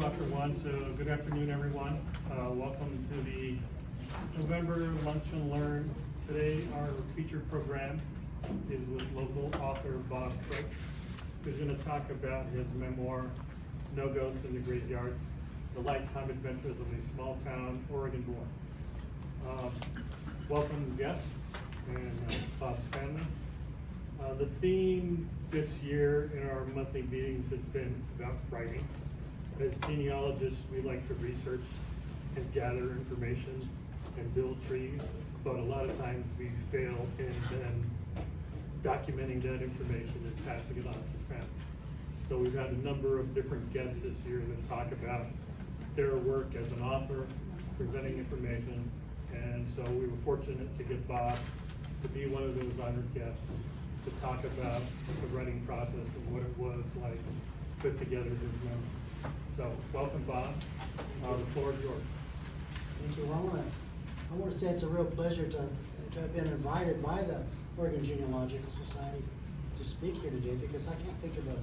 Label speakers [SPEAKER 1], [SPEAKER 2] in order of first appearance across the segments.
[SPEAKER 1] after one, so good afternoon, everyone. Welcome to the November Lunch and Learn. Today, our featured program is with local author Bob Cook, who's going to talk about his memoir, No Ghosts in the Graveyard, the lifetime adventures of a small town Oregon boy. Welcome guests and Bob's family. The theme this year in our monthly meetings has been about writing. As genealogists, we like to research and gather information and build trees, but a lot of times we fail in then documenting that information and passing it on to family. So we've had a number of different guests this year that talk about their work as an author, presenting information, and so we were fortunate to get Bob to be one of those honored guests to talk about the writing process and what it was like to put together his memoir. So, welcome, Bob. The floor is yours.
[SPEAKER 2] Thank you. Well, I want to say it's a real pleasure to have been invited by the Oregon Genealogical Society to speak here today, because I can't think of a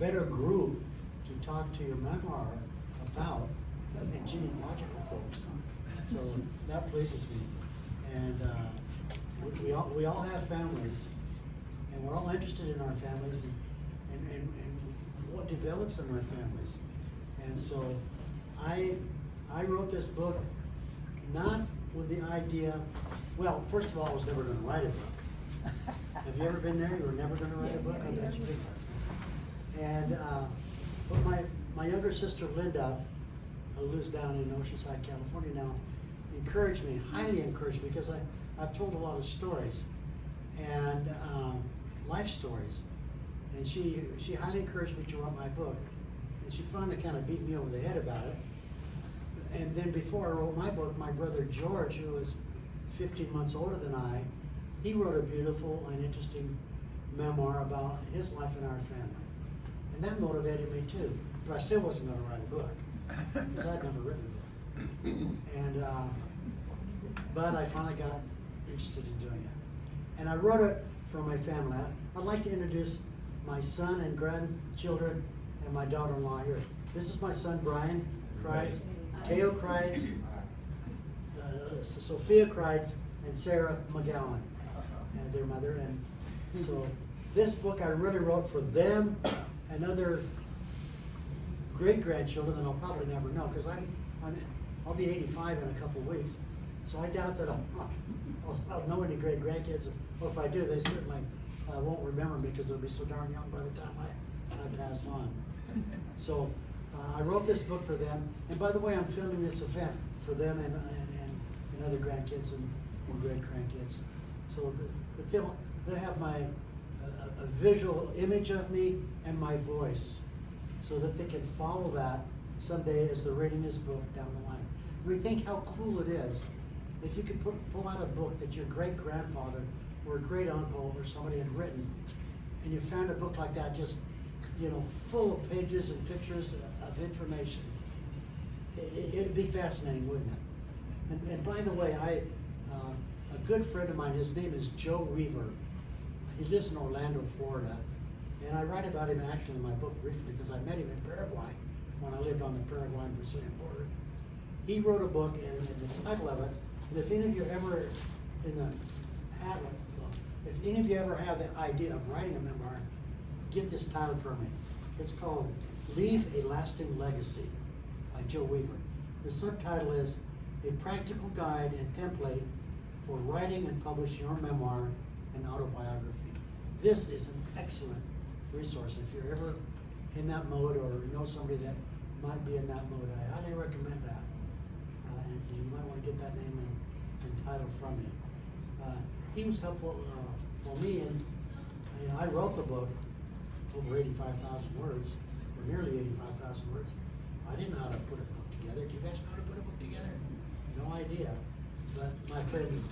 [SPEAKER 2] better group to talk to your memoir about than the genealogical folks. So that pleases me. And we all have families, and we're all interested in our families and what develops in our families. And so I wrote this book not with the idea, well, first of all, I was never going to write a book. Have you ever been there? You were never going to write a book? I bet you did. And but my younger sister Linda, who lives down in Oceanside, California now, encouraged me, highly encouraged me, because I've told a lot of stories and life stories. And she highly encouraged me to write my book. And she finally kind of beat me over the head about it. And then before I wrote my book, my brother George, who was 15 months older than I, he wrote a beautiful and interesting memoir about his life in our family. And that motivated me too. But I still wasn't going to write a book, because I'd never written a book. And but I finally got interested in doing it. And I wrote it for my family. I'd like to introduce my son and grandchildren and my daughter-in-law here. This is my son Brian Kreitz, Teo Kreitz, Sophia Kreitz, and Sarah McGowan, and their mother. And so this book I really wrote for them and other great-grandchildren that I'll probably never know, because I'll be 85 in a couple of weeks. So I doubt that I'll know any great-grandkids. Or if I do, they certainly won't remember me, because they'll be so darn young by the time I pass on. So I wrote this book for them. And by the way, I'm filming this event for them and other grandkids and great-grandkids. So they'll have a visual image of me and my voice, so that they can follow that someday as they're reading this book down the line. We think how cool it is if you could pull out a book that your great-grandfather or a great-uncle or somebody had written, and you found a book like that, just, full of pages and pictures of information. It'd be fascinating, wouldn't it? And by the way, a good friend of mine, his name is Joe Weaver. He lives in Orlando, Florida. And I write about him actually in my book briefly, because I met him in Paraguay when I lived on the Paraguayan-Brazilian border. He wrote a book, and the title of it, and if any of you ever if any of you ever have the idea of writing a memoir, get this title for me. It's called Leave a Lasting Legacy by Joe Weaver. The subtitle is A Practical Guide and Template for Writing and Publishing Your Memoir and Autobiography. This is an excellent resource if you're ever in that mode, or know somebody that might be in that mode. I highly recommend that. And you might want to get that name and title from him. He was helpful for me, and I wrote the book over 85,000 words, or nearly 85,000 words. I didn't know how to put a book together. Do you guys know how to put a book together? No idea. But my friend,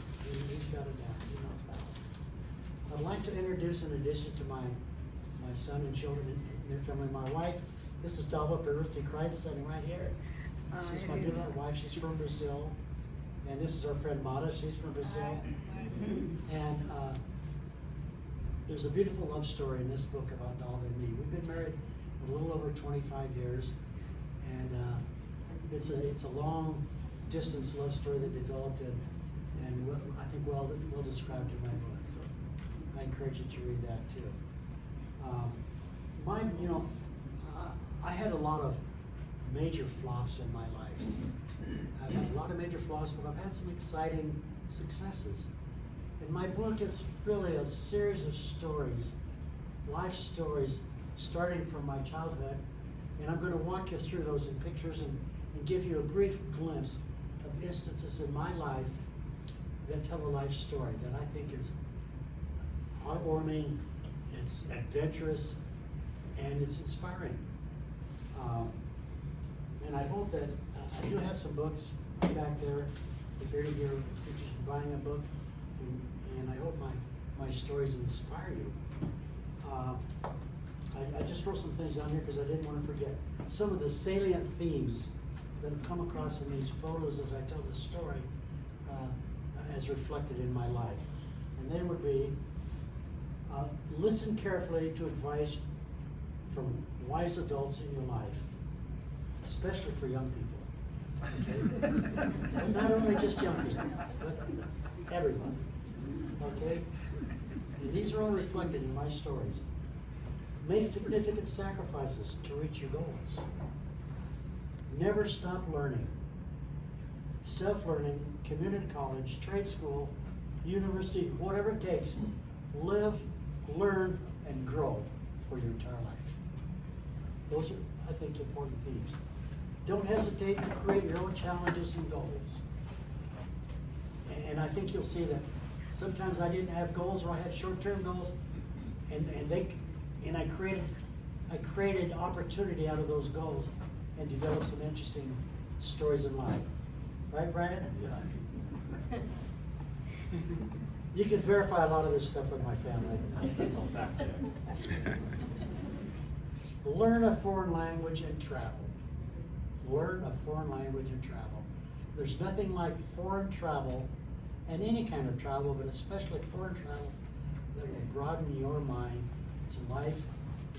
[SPEAKER 2] he's got it down. He knows how. I'd like to introduce, in addition to my son and children and their family, my wife. This is Dalva Peruzzi Kreitz, sitting right here. She's my beautiful wife. She's from Brazil. And this is our friend Mata. She's from Brazil. And there's a beautiful love story in this book about Dalva and me. We've been married a little over 25 years. And it's a long distance love story that developed and I think well described in my book. So I encourage you to read that too. Mine, I had a lot of major flops in my life. I've had a lot of major flops, but I've had some exciting successes. And my book is really a series of stories, life stories, starting from my childhood. And I'm going to walk you through those in pictures and give you a brief glimpse of instances in my life that tell a life story that I think is heartwarming, it's adventurous, and it's inspiring. And I hope that I do have some books back there if you're interested in buying a book, and I hope my stories inspire you. I just wrote some things down here because I didn't want to forget some of the salient themes that have come across in these photos as I tell this story as reflected in my life. And they would be, listen carefully to advice from wise adults in your life, especially for young people. Okay? Not only just young people, but everyone. Okay? And these are all reflected in my stories. Make significant sacrifices to reach your goals. Never stop learning. Self-learning, community college, trade school, university, whatever it takes. Live, learn, and grow for your entire life. Those are, I think, important themes. Don't hesitate to create your own challenges and goals. And I think you'll see that sometimes I didn't have goals, or I had short-term goals, and I created opportunity out of those goals and developed some interesting stories in life. Right, Brian?
[SPEAKER 3] Yeah.
[SPEAKER 2] You can verify a lot of this stuff with my family.
[SPEAKER 3] I'll fact check.
[SPEAKER 2] Learn a foreign language and travel. Learn a foreign language and travel. There's nothing like foreign travel, and any kind of travel, but especially foreign travel, that will broaden your mind to life,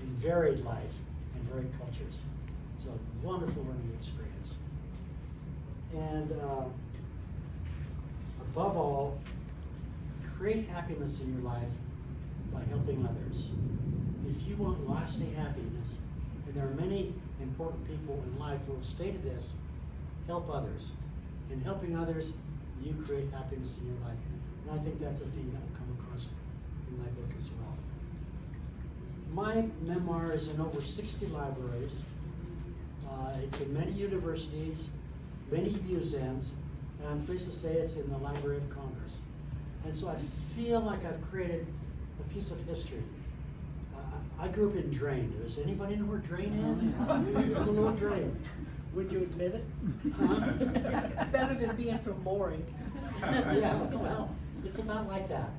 [SPEAKER 2] and varied life, and varied cultures. It's a wonderful learning experience. And above all, create happiness in your life by helping others. If you want lasting happiness, and there are many important people in life who have stated this, help others. In helping others, you create happiness in your life. And I think that's a theme that will come across in my book as well. My memoir is in over 60 libraries. It's in many universities, many museums, and I'm pleased to say it's in the Library of Congress. And so I feel like I've created a piece of history. I grew up in Drain. Does anybody know where Drain is? You don't know Drain. Would you admit it? Huh?
[SPEAKER 4] Better than being from Mooring.
[SPEAKER 2] Yeah, well, it's about like that.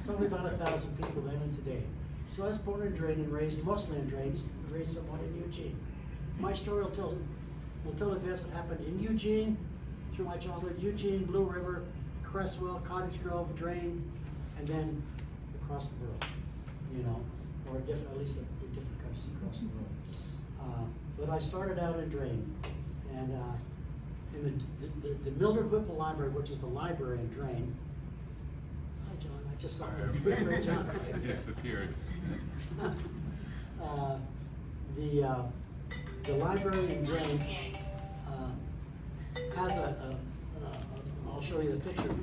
[SPEAKER 2] Probably about 1,000 people then and today. So I was born in Drain and raised mostly in Drains, raised somewhat in Eugene. My story will tell events that happened in Eugene, through my childhood, Eugene, Blue River, Cresswell, Cottage Grove, Drain, and then across the world, or at least in different countries across the world. But I started out in Drain, and in the Mildred Whipple Library, which is the library in Drain. Hi, John. I just saw you. John.
[SPEAKER 5] It disappeared.
[SPEAKER 2] The library in Drain has I'll show you the picture,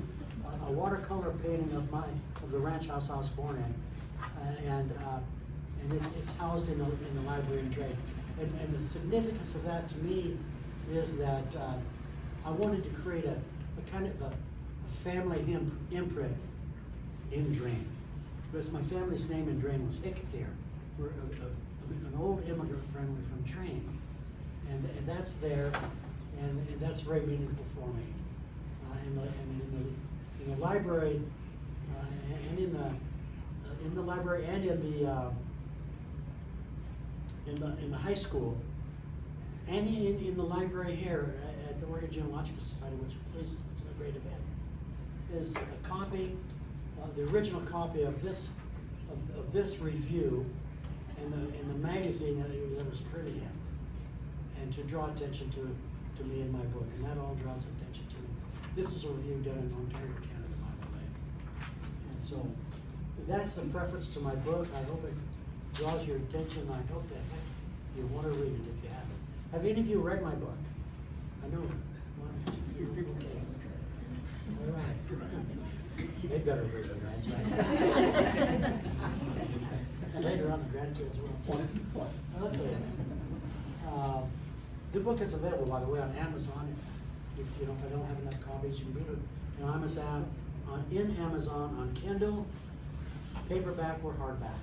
[SPEAKER 2] a watercolor painting of the ranch house I was born in, and it's housed in the library in Drain. And the significance of that to me is that I wanted to create a kind of a family imprint in Drain. Because my family's name in Drain was Hickethier. We're an old immigrant family from Drain. And that's there, and that's very meaningful for me. In the library, and in the library, and in the high school, and in the library here at the Oregon Genealogical Society, which is a great event, is a copy, the original copy of this review, in the magazine that it was printed in. and to draw attention to me in my book, and that all draws attention to me. This is a review done in Ontario, Canada, by the way. And so, that's the preface to my book. I hope it draws your attention. I hope that you want to read it if you haven't. Have any of you read my book? I know one or two people came. All right. They better raise their hands, right? And later on, the grandkids will. Okay. The book is available, by the way, on Amazon. If I don't have enough copies, you can get it on Amazon, on Kindle, paperback or hardback,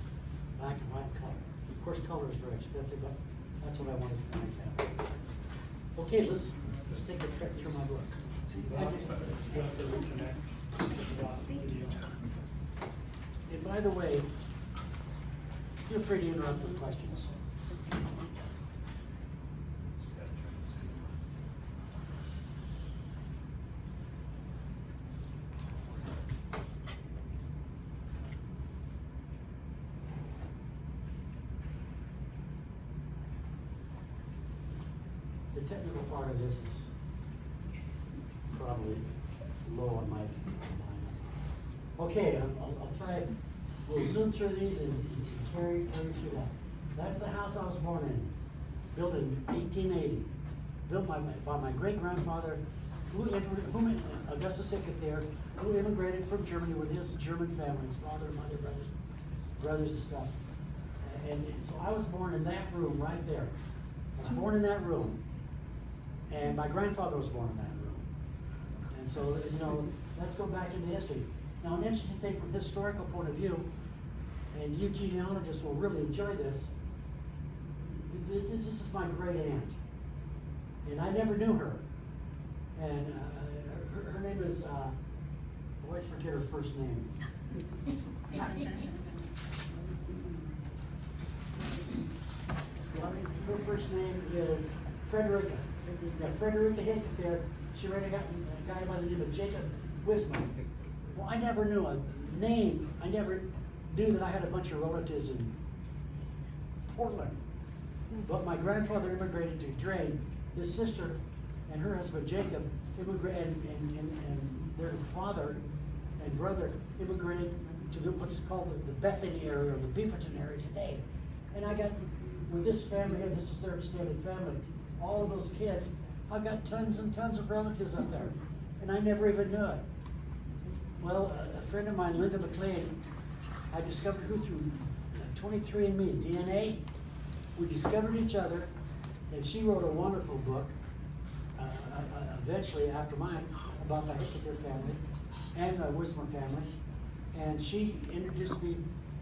[SPEAKER 2] black and white color. Of course, color is very expensive, but that's what I wanted for my family. Okay, let's take a trip through my book. And by the way, feel free to interrupt with questions. The technical part of this is probably low on my mind. Okay, I'll try, we'll zoom through these and carry through that. That's the house I was born in, built in 1880, built by my great-grandfather, Augustus Icke, who immigrated from Germany with his German family, his father, mother, brothers and stuff. And so I was born in that room right there. I was born in that room. And my grandfather was born in that room. And so, let's go back into history. Now, an interesting thing from a historical point of view, and you genealogists will really enjoy this, this is my great aunt. And I never knew her. And her name is, I always forget her first name. Her first name is Frederica. Now, Frederica Hickfield, she married a guy by the name of Jacob Wisman. Well, I never knew a name. I never knew that I had a bunch of relatives in Portland. But my grandfather immigrated to Drain. His sister and her husband Jacob immigrated, and their father and brother immigrated to what's called the Bethany area or the Beaverton area today. And I got, with this family here, this is their extended family, all of those kids, I've got tons and tons of relatives up there, and I never even knew it. Well, a friend of mine, Linda McLean, I discovered her through 23andMe, DNA. We discovered each other, and she wrote a wonderful book, eventually after mine, about the Hickfield family and the Wisman family. And she introduced me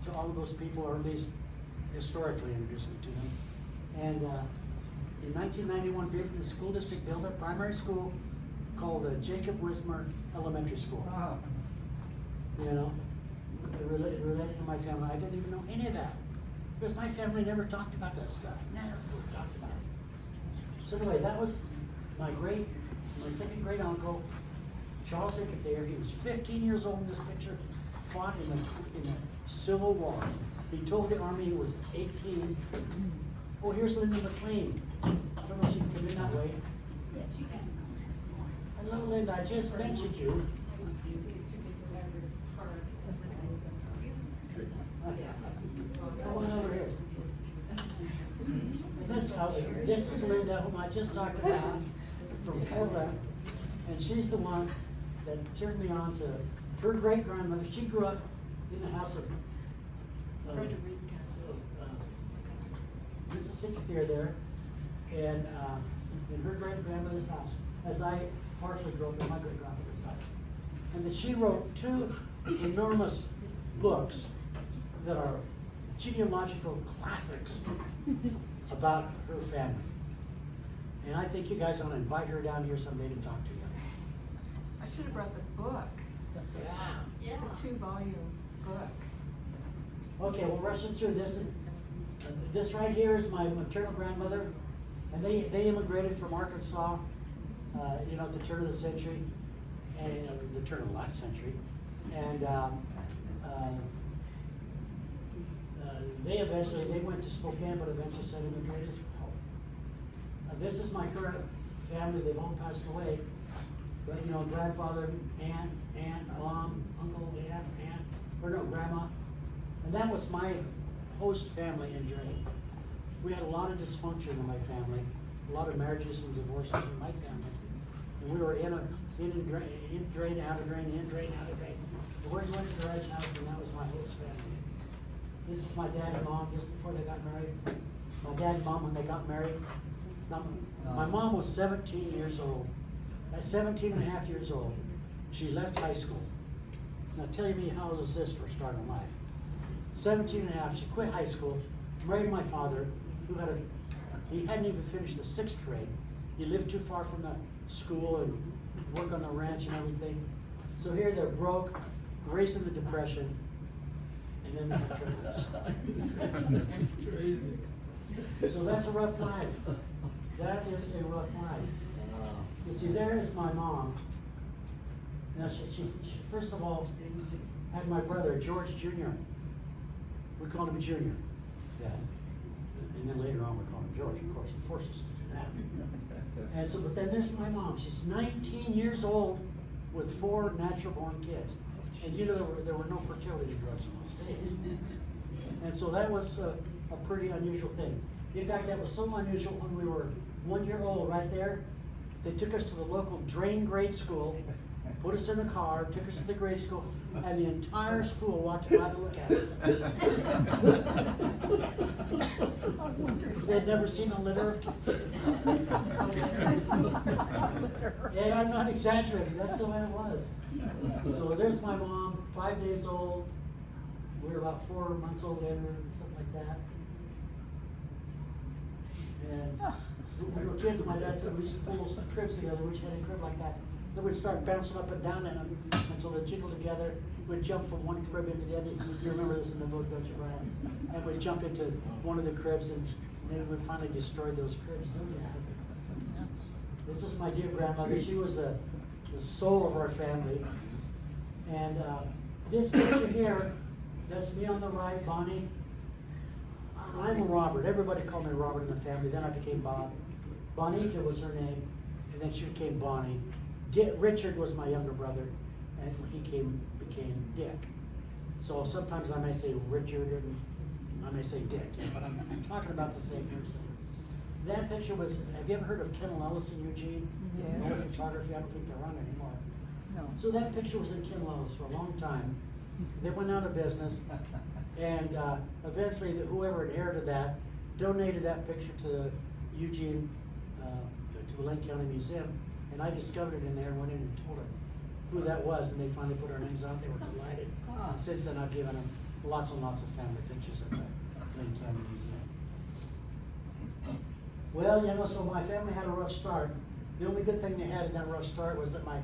[SPEAKER 2] to all of those people, or at least historically introduced me to them. And in 1991, Beaverton School District built a primary school called the Jacob Wismer Elementary School.
[SPEAKER 3] Wow.
[SPEAKER 2] It related to my family. I didn't even know any of that, because my family never talked about that stuff. Never talked about it. So anyway, that was my second great uncle, Charles Hickfield. He was 15 years old in this picture, fought in the Civil War. He told the Army he was 18. Oh, here's Linda McLean. I don't know if she can come in that way.
[SPEAKER 4] Yeah, she can.
[SPEAKER 2] Hello, Linda, I just mentioned you. Come on over here. This is Linda, whom I just talked about, from Portland, and she's the one that turned me on to her great-grandmother. She grew up in the house of Mississippi Pier there, and in her great-grandmother's house, as I partially grew up in my great-grandmother's house. And that she wrote two enormous books that are genealogical classics about her family. And I think you guys want to invite her down here someday to talk to you.
[SPEAKER 5] I should have brought the book.
[SPEAKER 2] Yeah.
[SPEAKER 5] It's a 2-volume book.
[SPEAKER 2] Okay, we're rushing through this. This right here is my maternal grandmother, and they immigrated from Arkansas, at the turn of the century, and the turn of the last century, and they went to Spokane, but eventually settled in Great Home. This is my current family, they've all passed away. But, you know, grandfather, aunt, mom, uncle, aunt, or no, grandma. And that was my host family in Drain. We had a lot of dysfunction in my family, a lot of marriages and divorces in my family. And we were in drain, out of drain, in drain, out of drain. The boys went to the ranch house, and that was my host family. This is my dad and mom just before they got married. My dad and mom when they got married. Now, my mom was 17 years old. At 17 and a half years old, she left high school. Now tell me how was this for starting life? 17 and a half, she quit high school, married my father, he hadn't even finished the 6th grade. He lived too far from the school and work on the ranch and everything. So here they're broke, raised in the Depression, and then they had triplets. So that's a rough life. That is a rough life. You see, there is my mom. Now, she first of all had my brother, George Jr. We called him Junior. Yeah. And then later on we called him George, of course, he forced us to do that. And so, but then there's my mom. She's 19 years old with 4 natural-born kids. And you know, there were no fertility drugs in those days. And so that was a pretty unusual thing. In fact, that was so unusual when we were 1 year old right there. They took us to the local Drain grade school, put us in the car, took us to the grade school, and the entire school walked by to look at us. They had never seen a litter of kids. Yeah, I'm not exaggerating, that's the way it was. So there's my mom, 5 days old. We were about 4 months old then, or something like that. And when we were kids, my dad said we used to pull those cribs together, we each had a crib like that. Then we'd start bouncing up and down in them until they jiggled together. We'd jump from one crib into the other. You remember this in the book, don't you, Brian? And we'd jump into one of the cribs, and then we'd finally destroy those cribs. This is my dear grandmother. She was the soul of our family. And this picture here, that's me on the right, Bonnie. I'm Robert. Everybody called me Robert in the family. Then I became Bob. Bonita was her name, and then she became Bonnie. Richard was my younger brother, and he became Dick. So sometimes I may say Richard, and I may say Dick, but I'm talking about the same person. That picture was, have you ever heard of Genealogical in Eugene?
[SPEAKER 5] Yes.
[SPEAKER 2] Old photography, I don't think they're on anymore.
[SPEAKER 5] No.
[SPEAKER 2] So that picture was in Genealogical for a long time. They went out of business, and eventually whoever inherited that donated that picture to Eugene, to the Lake County Museum, and I discovered it in there and went in and told them who that was, and they finally put our names on it. They were delighted. And since then, I've given them lots and lots of family pictures at the Lake County Museum. Well, you know, so my family had a rough start. The only good thing they had in that rough start was that my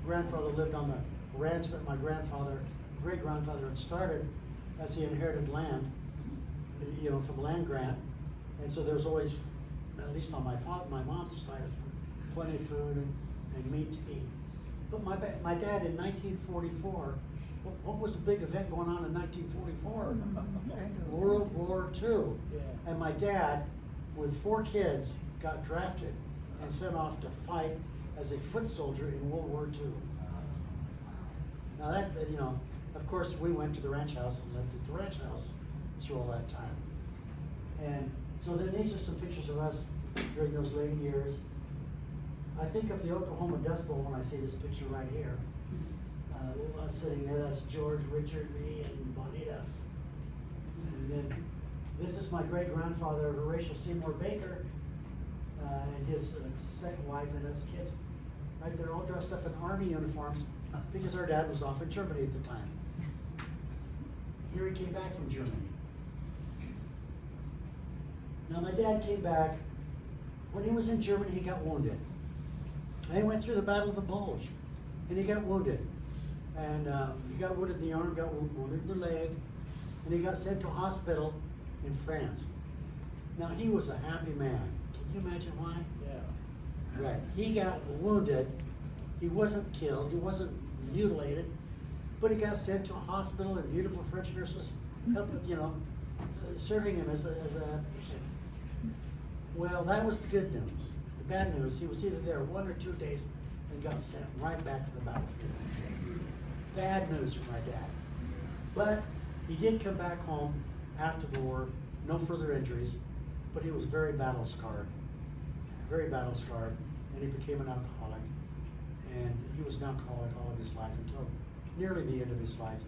[SPEAKER 2] grandfather lived on the ranch that my great-grandfather had started as he inherited land, you know, from land grant. And so there was always, at least on my mom's side, plenty of food and meat to eat. But my dad in 1944, what was the big event going on in 1944? World War II.
[SPEAKER 3] Yeah.
[SPEAKER 2] And my dad, with 4 kids, got drafted and sent off to fight as a foot soldier in World War II. Now that's, you know, of course we went to the ranch house and lived at the ranch house through all that time. And so then these are some pictures of us during those late years. I think of the Oklahoma Dust Bowl when I see this picture right here. Us sitting there, that's George, Richard, me, and Bonita. And then this is my great-grandfather, Horatio Seymour Baker, and his second wife and his kids. Right, they're all dressed up in army uniforms because our dad was off in Germany at the time. Here he came back from Germany. Now my dad came back. When he was in Germany, he got wounded. And he went through the Battle of the Bulge, and he got wounded. And he got wounded in the arm, got wounded in the leg, and he got sent to a hospital in France. Now he was a happy man. Can you imagine why?
[SPEAKER 3] Yeah.
[SPEAKER 2] Right. He got wounded. He wasn't killed. He wasn't mutilated, but he got sent to a hospital, and beautiful French nurses helped, you know, serving him as a patient. Well, that was the good news. The bad news, he was either there 1 or 2 days and got sent right back to the battlefield. Bad news for my dad. But he did come back home after the war, no further injuries, but he was very battle scarred, and he became an alcoholic. And he was an alcoholic all of his life until nearly the end of his life.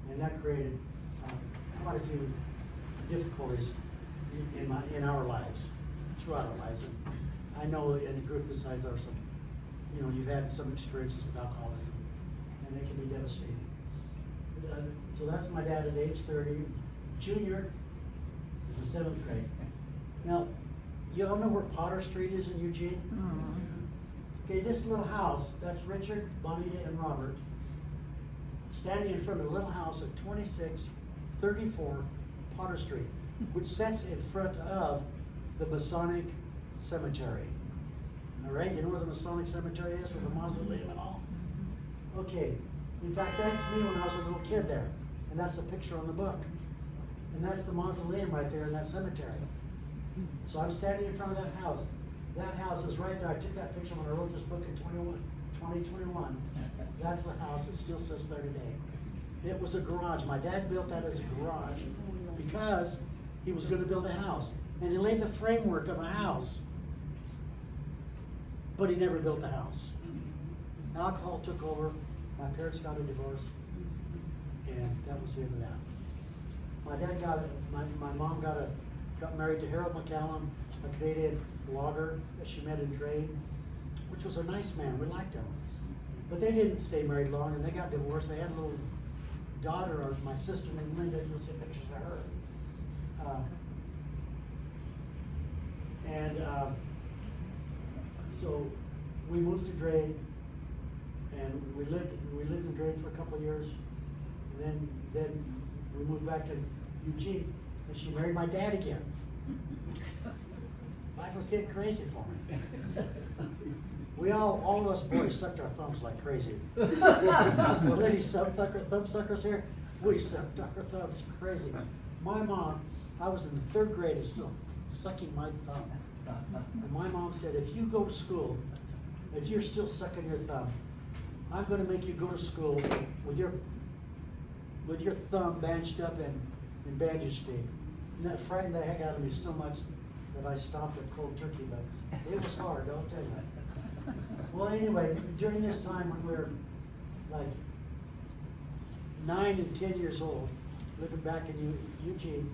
[SPEAKER 2] And that created quite a few difficulties in our lives, throughout our lives. And I know in a group this size, there are some, you've had some experiences with alcoholism, and it can be devastating. So that's my dad at age 30, junior in the 7th grade. Now, you all know where Potter Street is in Eugene? Okay, this little house, that's Richard, Bonita, and Robert, standing in front of a little house at 2634 Potter Street, which sits in front of the Masonic Cemetery. All right, you know where the Masonic Cemetery is, with the mausoleum and all? Okay, in fact, that's me when I was a little kid there, and that's the picture on the book. And that's the mausoleum right there in that cemetery. So I'm standing in front of that house. That house is right there. I took that picture when I wrote this book in 2021. That's the house that still sits there today. It was a garage. My dad built that as a garage because he was going to build a house. And he laid the framework of a house, but he never built the house. Alcohol took over. My parents got a divorce, and that was the end of that. My dad my mom got married to Harold McCallum, a Canadian logger that she met in trade, which was a nice man. We liked him. But they didn't stay married long, and they got divorced. They had a little daughter, or my sister named Linda. You'll see pictures of her. So we moved to Drade, and we lived in Drade for a couple of years, and then we moved back to Eugene, and she married my dad again. Life was getting crazy for me. All of us boys sucked our thumbs like crazy. Well, any thumb suckers here? We sucked our thumbs crazy. My mom, I was in the 3rd grade, is still sucking my thumb. And my mom said, if you go to school, if you're still sucking your thumb, I'm going to make you go to school with your thumb bandaged up in bandage tape. And that frightened the heck out of me so much that I stopped at cold turkey, but it was hard, I'll tell you. Well, anyway, during this time when we were like 9 and 10 years old, living back in Eugene,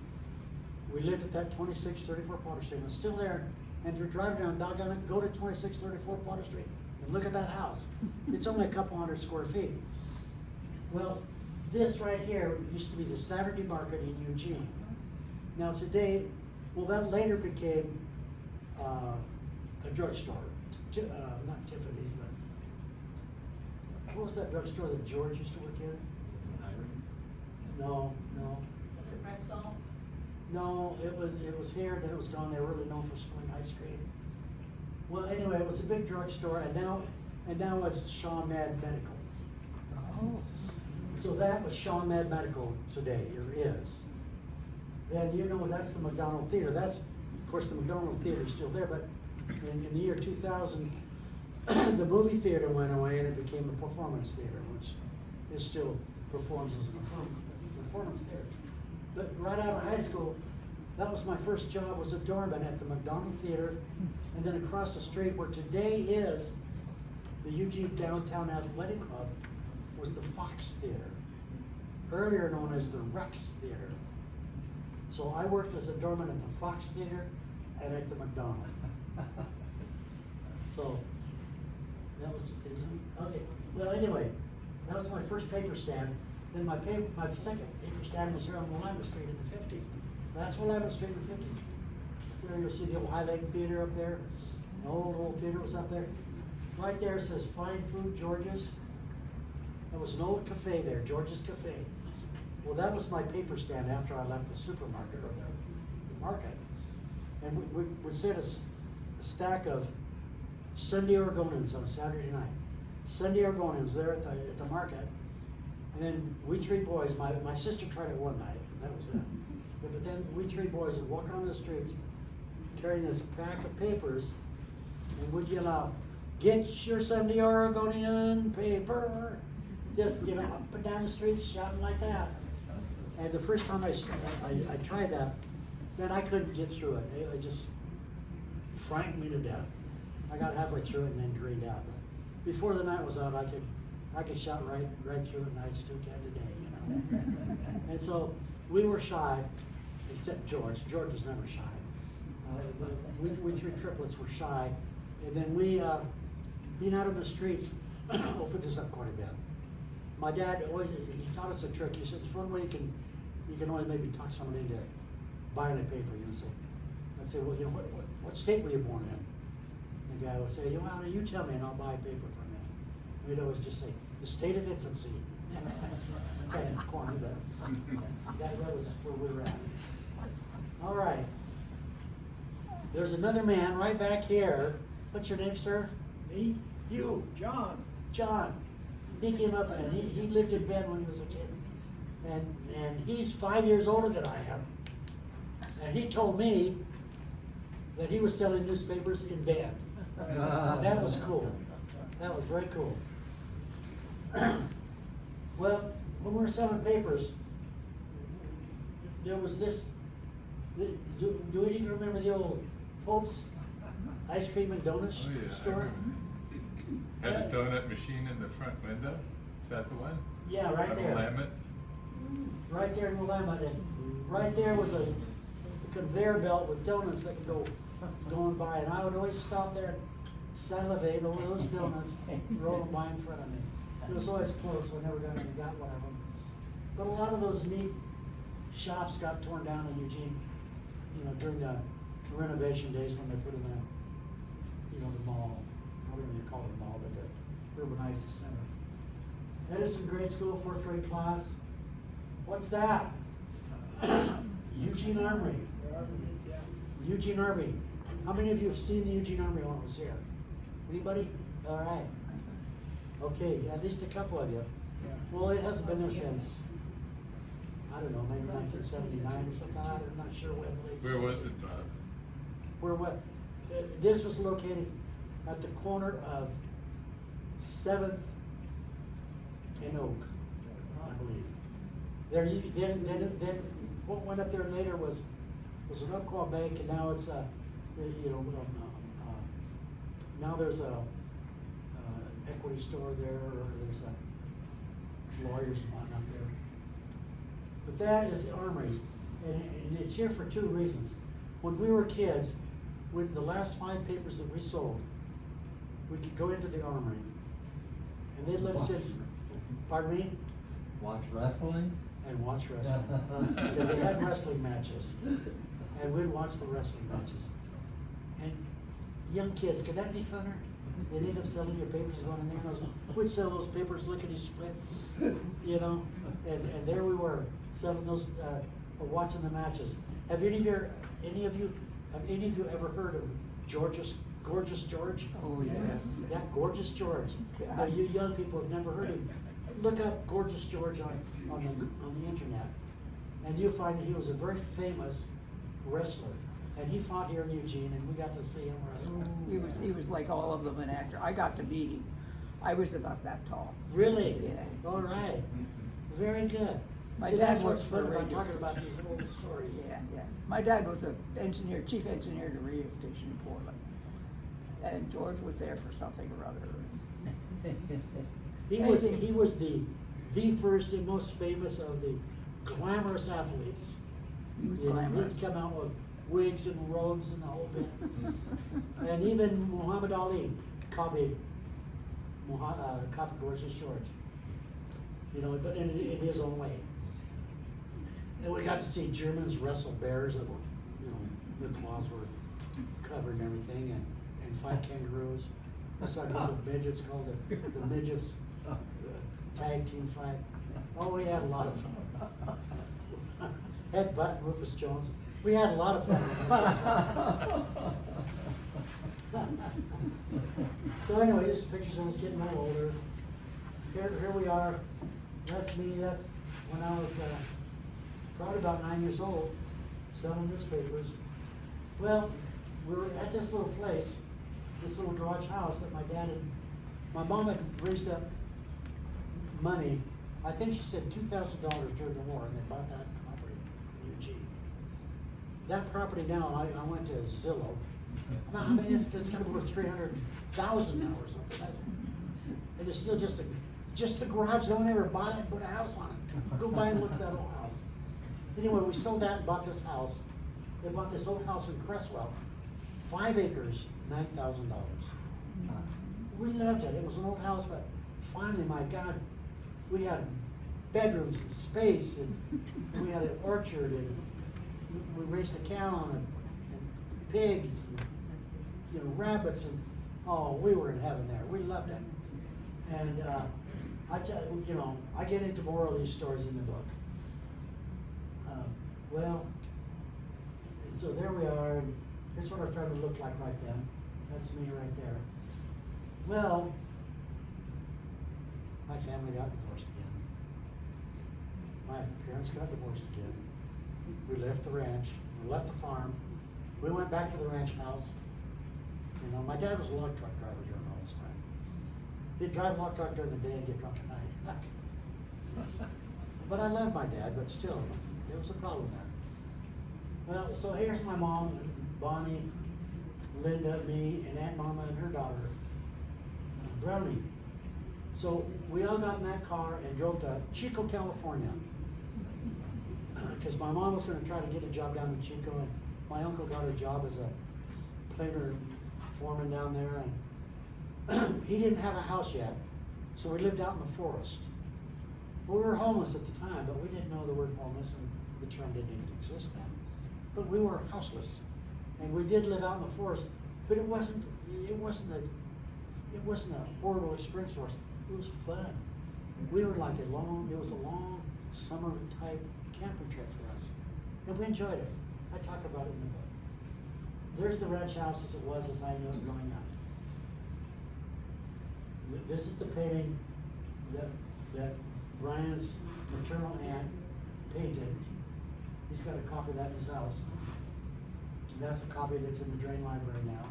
[SPEAKER 2] we lived at that 2634 Potter Street. It's still there. And if you're driving down, doggone it, go to 2634 Potter Street and look at that house. It's only a couple hundred square feet. Well, this right here used to be the Saturday market in Eugene. Now today, well, that later became a drugstore. Not Tiffany's, but what was that drugstore that George used to work in? No.
[SPEAKER 4] Was it Rexall?
[SPEAKER 2] No, it was here, then it was gone. They were really known for selling ice cream. Well, anyway, it was a big drugstore, and now it's Shaw Med Medical.
[SPEAKER 5] Oh.
[SPEAKER 2] So that was Shaw Med Medical today, or is. Then that's the McDonald Theater. That's, of course, the McDonald Theater is still there, but in the year 2000, the movie theater went away and it became a performance theater, which it still performs as a performance theater. But right out of high school, that was my first job, was a doorman at the McDonald Theater, and then across the street where today is the Eugene Downtown Athletic Club was the Fox Theater, earlier known as the Rex Theater. So I worked as a doorman at the Fox Theater and at the McDonald. So that was, okay, well anyway, that was my first paper stand. Then my second paper stand was here on 11th Street in the 50s. That's 11th Street in the 50s. There you'll see the old High Lake Theater up there. The old theater was up there. Right there it says Fine Food George's. There was an old cafe there, George's Cafe. Well, that was my paper stand after I left the supermarket or the market. And we would set a stack of Sunday Oregonians on a Saturday night. Sunday Oregonians there at the market. And then we 3 boys, my sister tried it one night, and that was it. But then we 3 boys would walk on the streets carrying this pack of papers, and would yell out, "Get your Sunday Oregonian paper!" Just, up and down the streets shouting like that. And the first time I tried that, man, I couldn't get through it. It just frightened me to death. I got halfway through it and then drained out. But before the night was out, I could shout right through it, and I still can today, And so we were shy, except George. George was never shy. We three triplets were shy, and then we, being out on the streets, opened us up quite a bit. My dad always, he taught us a trick. He said, "There's one way you can always maybe talk someone into buying a paper." I'd say, "Well, what state were you born in?" And the guy would say, "Well, you tell me and I'll buy a paper from you." We'd always just say, "The state of infancy." Kind of corny, but that was where we were at. All right. There's another man right back here. What's your name, sir?
[SPEAKER 6] Me?
[SPEAKER 2] You.
[SPEAKER 6] John.
[SPEAKER 2] John. He came up and he lived in Bend when he was a kid. And he's 5 years older than I am. And he told me that he was selling newspapers in Bend. That was cool. That was very cool. Well, when we were selling papers, there was this, do we even remember the old Pope's ice cream and donuts
[SPEAKER 7] Oh, yeah, I
[SPEAKER 2] store?
[SPEAKER 7] remember. Had a donut machine in the front window? Is that the one?
[SPEAKER 2] Yeah, right there.
[SPEAKER 7] Willamette?
[SPEAKER 2] Right there in Willamette, and right there was a conveyor belt with donuts that could go going by, and I would always stop there and salivate over those donuts, roll them by in front of me. It was always close, so I never got one of them. But a lot of those neat shops got torn down in Eugene, during the renovation days when they put in the mall, whatever you call it, mall, but the urbanized the center. Edison grade school, 4th grade class. What's that? Eugene Armory. Eugene Armory. How many of you have seen the Eugene Armory when it was here? Anybody? All right. Okay, at least a couple of you. Well, it hasn't been there since, I don't know, maybe 1979 or something. I'm not sure when.
[SPEAKER 7] Where was it, Bob?
[SPEAKER 2] Where what? This was located at the corner of 7th and Oak, I believe. Then what went up there later was an Umpqua Bank, and now it's now there's a equity store there, or there's a lawyers and whatnot there. But that is the Armory, and it's here for 2 reasons. When we were kids, with the last 5 papers that we sold, we could go into the Armory, and they'd let us in. Pardon me?
[SPEAKER 3] Watch wrestling?
[SPEAKER 2] And watch wrestling, because they had wrestling matches, and we'd watch the wrestling matches. And young kids, could that be funner? They'd end up selling your papers, going in there, and we'd sell those papers lickety split, and there we were selling those, watching the matches. Have any of you ever heard of Gorgeous George?
[SPEAKER 5] Oh, yes.
[SPEAKER 2] Yeah, Gorgeous George. Now, you young people have never heard of him. Look up Gorgeous George on the internet, and you'll find that he was a very famous wrestler. And he fought here in Eugene, and we got to see him wrestle.
[SPEAKER 5] He was like all of them, an actor. I got to meet him. I was about that tall.
[SPEAKER 2] Really?
[SPEAKER 5] Yeah.
[SPEAKER 2] All right. Very good.
[SPEAKER 5] My
[SPEAKER 2] See,
[SPEAKER 5] dad
[SPEAKER 2] that's what's
[SPEAKER 5] worked for
[SPEAKER 2] fun
[SPEAKER 5] a
[SPEAKER 2] about
[SPEAKER 5] radio
[SPEAKER 2] talking
[SPEAKER 5] station.
[SPEAKER 2] about these old stories.
[SPEAKER 5] Yeah. My dad was chief engineer at a radio station in Portland. And George was there for something or other.
[SPEAKER 2] He was the first and most famous of the glamorous athletes.
[SPEAKER 5] He was
[SPEAKER 2] You know,
[SPEAKER 5] glamorous.
[SPEAKER 2] He'd come out with wigs and robes and the whole bit. And even Muhammad Ali copied Gorgeous George. But in his own way. And we got to see Germans wrestle bears that were, their claws were covered and everything, and fight kangaroos. We saw a group of midgets called the midgets tag team fight. Oh, we had a lot of fun. Ed Button, Rufus Jones. We had a lot of fun. So anyway, this is pictures of us getting a little older. Here we are. That's me. That's when I was probably about 9 years old, selling newspapers. Well, we were at this little place, this little garage house that my mom had raised up money. I think she said $2,000 during the war, and they bought that property in Eugene. That property now, I went to Zillow. I mean, it's gonna be worth 300,000 now or something. And it's still just the garage. No one ever bought it and put a house on it. Go by and look at that old house. Anyway, we sold that and bought this house. They bought this old house in Cresswell, 5 acres, $9,000. We loved it. It was an old house, but finally, my God, we had bedrooms and space, and we had an orchard, and we raised a cow and pigs, and, rabbits, and oh, we were in heaven there. We loved it. And I get into more of these stories in the book. So there we are. And here's what our family looked like right then. That's me right there. Well, my family got divorced again. My parents got divorced again. We left the ranch. We left the farm. We went back to the ranch house. My dad was a log truck driver during all this time. He'd drive a log truck during the day and get drunk at night. But I loved my dad, but still, there was a problem there. Well, so here's my mom, Bonnie, Linda, me, and Aunt Mama and her daughter, Brownie. So we all got in that car and drove to Chico, California. Because my mom was going to try to get a job down in Chico, and my uncle got a job as a planer foreman down there, and he didn't have a house yet, so we lived out in the forest. We were homeless at the time, but we didn't know the word homeless, and the term didn't even exist then. But we were houseless, and we did live out in the forest. But it wasn't a horrible experience for us. It was fun. We were like it was a long summer type camping trip for us, and we enjoyed it. I talk about it in the book. There's the ranch house as it was as I knew it growing up. This is the painting that Brian's maternal aunt painted. He's got a copy of that in his house. And that's the copy that's in the Drain Library now.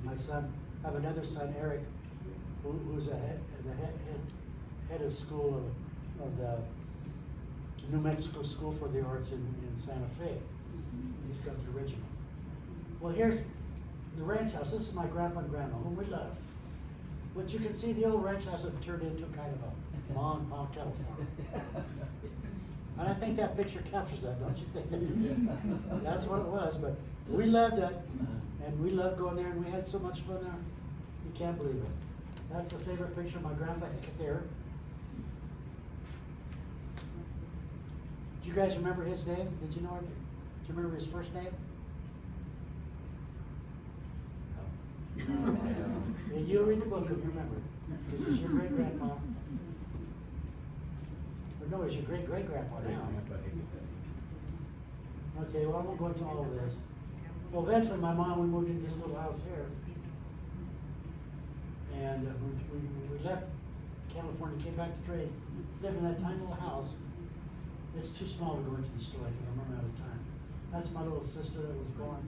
[SPEAKER 2] My son, I have another son, Eric, who's the head of school of the New Mexico School for the Arts in Santa Fe. He's got the original. Well, here's the ranch house. This is my grandpa and grandma, whom we loved. But you can see the old ranch house had turned into kind of a mom and pop cattle farm. And I think that picture captures that, don't you think? That's what it was, but we loved it, and we loved going there, and we had so much fun there. You can't believe it. That's the favorite picture of my grandpa there. Do you guys remember his name? Did you know it? Do you remember his first name? Yeah, you read the book and you remember. This is your great grandpa. Or no, it's your great great grandpa now. Okay, well, I won't go into all of this. Well, eventually, my mom, we moved into this little house here. And we left California, came back to trade, lived in that tiny little house. It's too small to go into the story because I'm running out of time. That's my little sister that was born.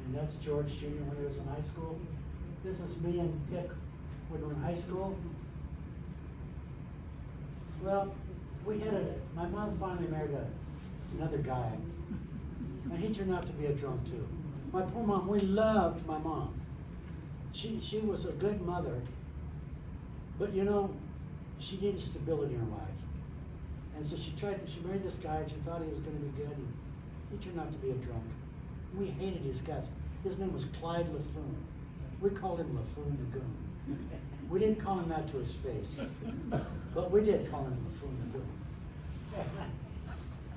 [SPEAKER 2] And that's George Jr. when he was in high school. This is me and Dick when we were in high school. Well, my mom finally married another guy. And he turned out to be a drunk too. My poor mom, we loved my mom. She was a good mother. But she needed stability in her life. And so she married this guy and she thought he was going to be good. And he turned out to be a drunk. We hated his guts. His name was Clyde LaFoon. We called him LaFoon the Goon. We didn't call him that to his face, but we did call him LaFoon the Goon.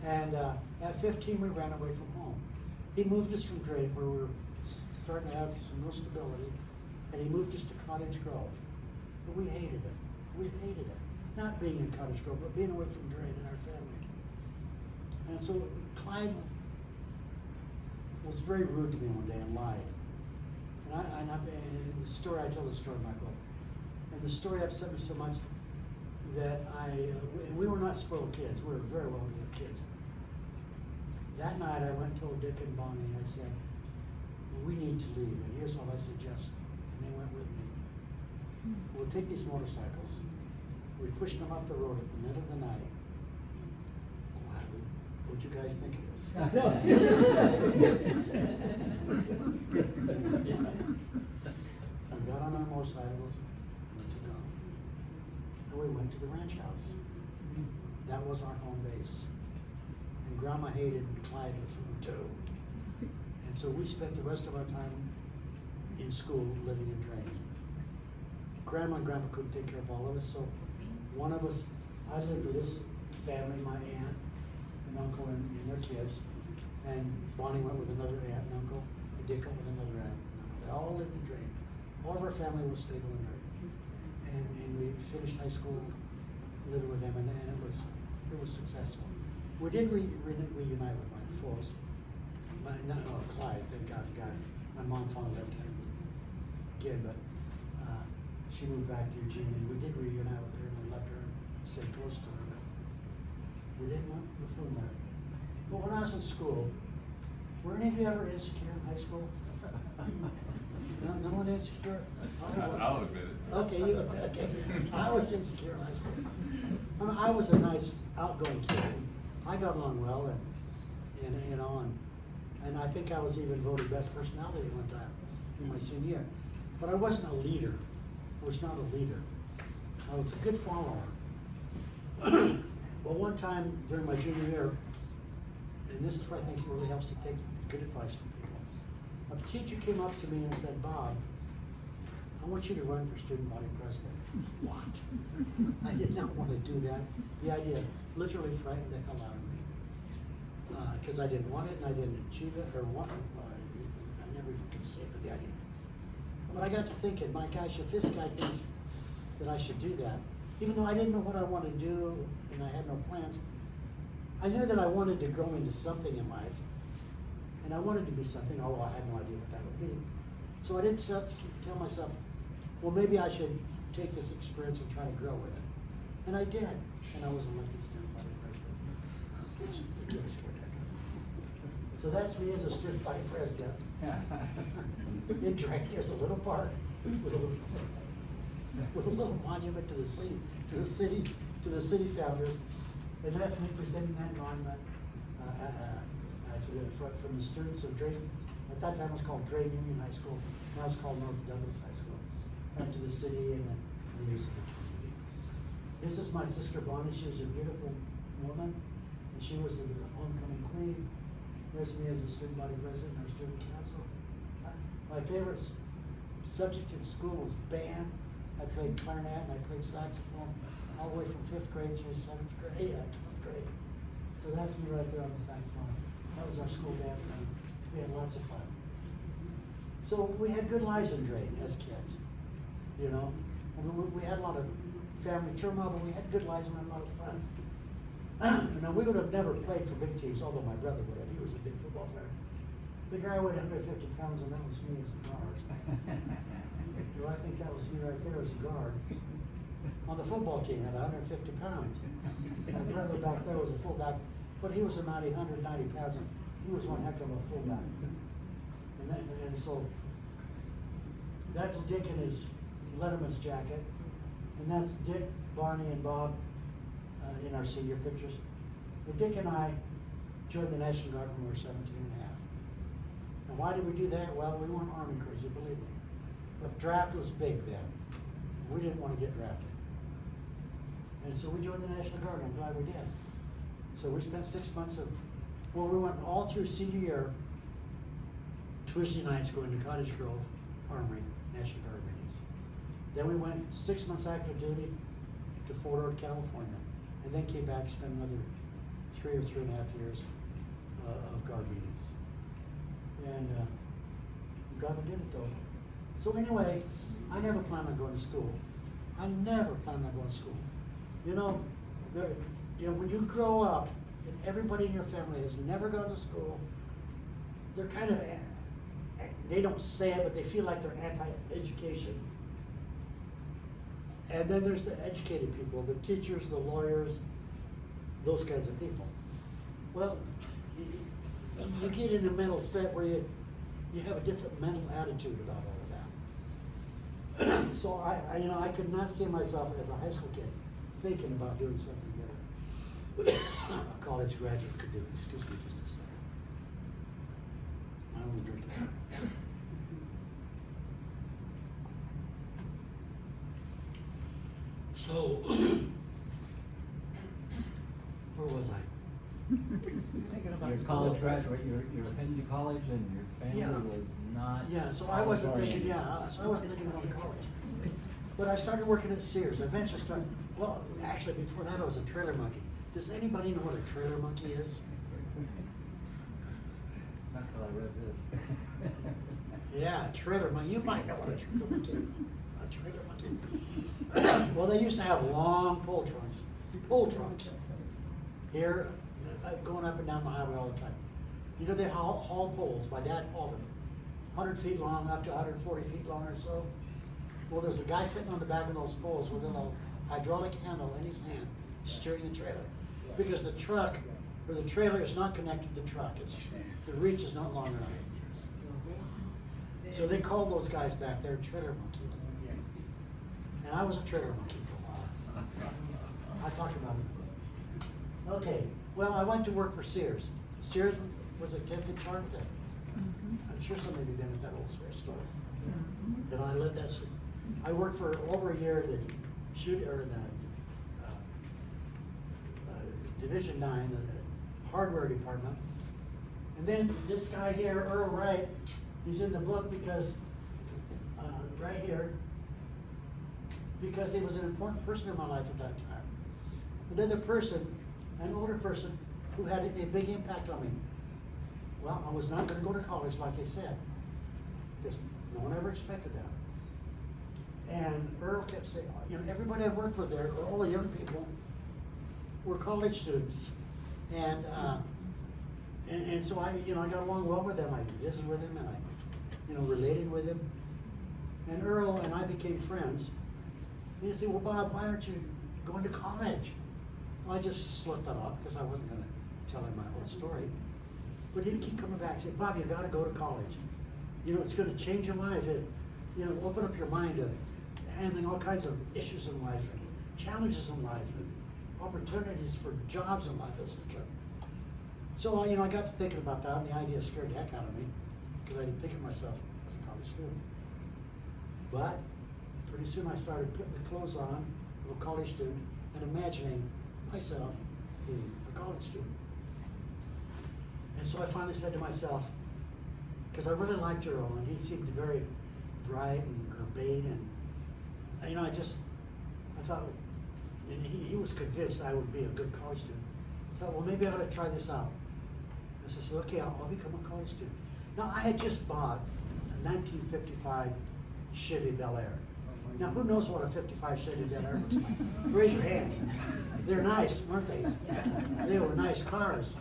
[SPEAKER 2] And at 15, we ran away from home. He moved us from Drake, where we were starting to have some real stability, and he moved us to Cottage Grove. But we hated it. We hated it. Not being in Cottage Grove, but being away from Drake and our family. And so Clyde was very rude to me one day and lied. And the story, I tell the story in my book. And the story upset me so much that we were not spoiled kids. We were very well-behaved kids. That night I went and told Dick and Bonnie, and I said, we need to leave, and here's what I suggest. And they went with me. We'll take these motorcycles, we pushed them up the road in the middle of the night. Quietly, what'd you guys think of this? We got on our motorcycles, and we took off. And we went to the ranch house. That was our home base. And Grandma hated Clyde LaFou too. And so we spent the rest of our time in school, living and training. Grandma and Grandpa couldn't take care of all of us, so one of us, I lived with this family, my aunt and uncle and their kids. And Bonnie went with another aunt and uncle, and Dick went with another aunt and uncle. They all lived in Drain. All of our family was stable in there. And we finished high school living with them, and it was successful. We did reunite with my folks. Not Clyde, thank God. My mom finally left him again, but she moved back to Eugene, and we did reunite with her, and we loved her and stayed close to her. But we didn't want the food there. But when I was in school, were any of you ever insecure in high school? No one insecure?
[SPEAKER 7] I'll admit it.
[SPEAKER 2] Okay, okay. I was insecure in high school. I mean, I was a nice, outgoing kid. I got along well, and I think I was even voted best personality one time in my senior year. But I wasn't a leader. I was not a leader. I was a good follower. Well, one time during my junior year, and this is where I think it really helps to take good advice from people. A teacher came up to me and said, "Bob, I want you to run for student body president." What? I did not want to do that. The idea literally frightened the hell out of me. Because I didn't want it and I didn't achieve it or want it. I never even considered the idea. But I got to thinking, my gosh, if this guy thinks that I should do that, even though I didn't know what I wanted to do and I had no plans, I knew that I wanted to grow into something in life. And I wanted to be something, although I had no idea what that would be. So I didn't tell myself, well, maybe I should take this experience and try to grow with it. And I did. And I was elected student body president. You can't scare that guy. So that's me as a student body president. In Drake, there's a little park with a little monument to the city founders. And that's me presenting that monument from the students of Drake. At that time it was called Drake Union High School. Now it's called North Douglas High School. To the city and the leaders of the community. This is my sister Bonnie. She was a beautiful woman, and she was the homecoming queen. There's me as a student body president in our student council. My favorite subject in school was band. I played clarinet and I played saxophone all the way from 5th grade through 12th grade. So that's me right there on the saxophone. That was our school dance night. We had lots of fun. So we had good lives in Drayton as kids. You know, I mean, we had a lot of family turmoil, but we had good lives and we had a lot of fun. You know, we would have never played for big teams, although my brother would have. He was a big football player. The guy weighed 150 pounds, and that was me as a guard. So I think that was me right there as a guard. On the football team at 150 pounds. My brother back there was a fullback, but he was a 190 pounds, and he was one heck of a fullback. And so that's Dick in his Letterman's jacket, and that's Dick, Barney, and Bob in our senior pictures. But Dick and I joined the National Guard when we were 17 and a half. And why did we do that? Well, we weren't Army crazy, believe me. But draft was big then. We didn't want to get drafted. And so we joined the National Guard, and I'm glad we did. So we spent 6 months we went all through senior year, Tuesday nights going to Cottage Grove Armory, National Guard meetings. Then we went 6 months active duty to Fort Ord, California, and then came back and spent another 3 or 3.5 years of guard meetings. And God did it though. So anyway, I never planned on going to school. I never planned on going to school. You know, when you grow up and everybody in your family has never gone to school, they're kind of, they don't say it, but they feel like they're anti-education. And then there's the educated people, the teachers, the lawyers, those kinds of people. Well, you get in a mental set where you have a different mental attitude about all of that. So I could not see myself as a high school kid thinking about doing something that a college graduate could do. Excuse me just a second. I don't drink it. So, where was I?
[SPEAKER 5] Thinking about
[SPEAKER 3] Your
[SPEAKER 5] school.
[SPEAKER 3] college graduate, you're heading to college and your family
[SPEAKER 2] Yeah.
[SPEAKER 3] was not.
[SPEAKER 2] Yeah, so I wasn't thinking,
[SPEAKER 3] college-oriented.
[SPEAKER 2] so I wasn't thinking about college. But I started working at Sears. I eventually started, well, actually, before that, I was a trailer monkey. Does anybody know what a trailer monkey is?
[SPEAKER 3] Not till I read this.
[SPEAKER 2] Yeah, a trailer monkey. You might know what a trailer monkey is. A trailer monkey. Well, they used to have long pull trucks. Here, going up and down the highway all the time. You know, they haul poles. My dad hauled them. 100 feet long, up to 140 feet long or so. Well, there's a guy sitting on the back of those poles with a little hydraulic handle in his hand, steering the trailer. Because the truck, or the trailer is not connected to the truck. The reach is not long enough. So they called those guys back there trailer monkey. And I was a trailer monkey for a while. I talked about it. Okay, well, I went to work for Sears. Sears was a temp charge there. I'm sure some of you have been at that old Sears store. And I lived at, I worked for over a year at the Division 9, the hardware department. And then this guy here, Earl Wright, he's in the book because, right here, because he was an important person in my life at that time. Another person, an older person, who had a big impact on me. Well, I was not gonna go to college like they said, because no one ever expected that. And Earl kept saying, you know, everybody I worked with there, or all the young people, were college students. And so I got along well with them. I visited with him and I, related with him. And Earl and I became friends. And he said, well, Bob, why aren't you going to college? Well, I just sloughed that off because I wasn't gonna tell him my whole story. But he'd keep coming back and say, Bob, you gotta go to college. It's gonna change your life. Open up your mind to handling all kinds of issues in life and challenges in life and opportunities for jobs in life, etc. So, I got to thinking about that, and the idea scared the heck out of me because I didn't think of myself as a college student. But pretty soon I started putting the clothes on of a college student and imagining myself being a college student. And so I finally said to myself, because I really liked Earl, and he seemed very bright and urbane, and I thought, and he was convinced I would be a good college student. So, well, maybe I ought to try this out. So I said, okay, I'll become a college student. Now, I had just bought a 1955 Chevy Bel Air. Now, who knows what a 55 Chevy Bel Air looks like? Raise your hand. They're nice, weren't they? They were nice cars.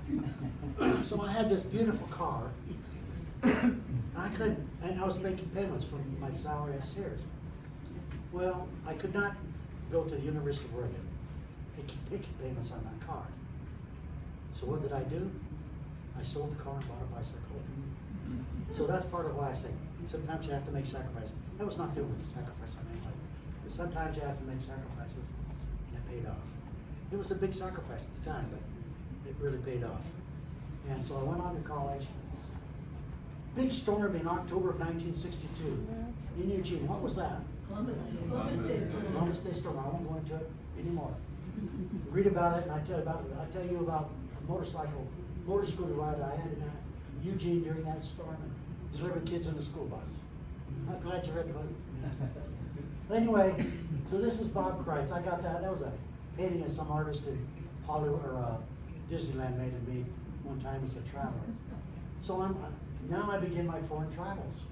[SPEAKER 2] So I had this beautiful car. And I was making payments from my salary at Sears. Well, I could not go to the University of Oregon and keep making payments on that car. So what did I do? I sold the car and bought a bicycle. So that's part of why I say sometimes you have to make sacrifices. That was not the only sacrifice I made, but sometimes you have to make sacrifices, and it paid off. It was a big sacrifice at the time, but it really paid off. And so I went on to college. Big storm in October of 1962 in Eugene. What was that?
[SPEAKER 4] Columbus Day.
[SPEAKER 2] Columbus Day storm. I won't go into it anymore. Read about it, and I tell you about a motor scooter ride I had in Eugene during that storm, and delivered kids in the school bus. I'm glad you read about it. Anyway, so this is Bob Kreitz. I got that. That was a painting of some artist in Hollywood or Disneyland made of me one time as a traveler. So now I begin my foreign travels.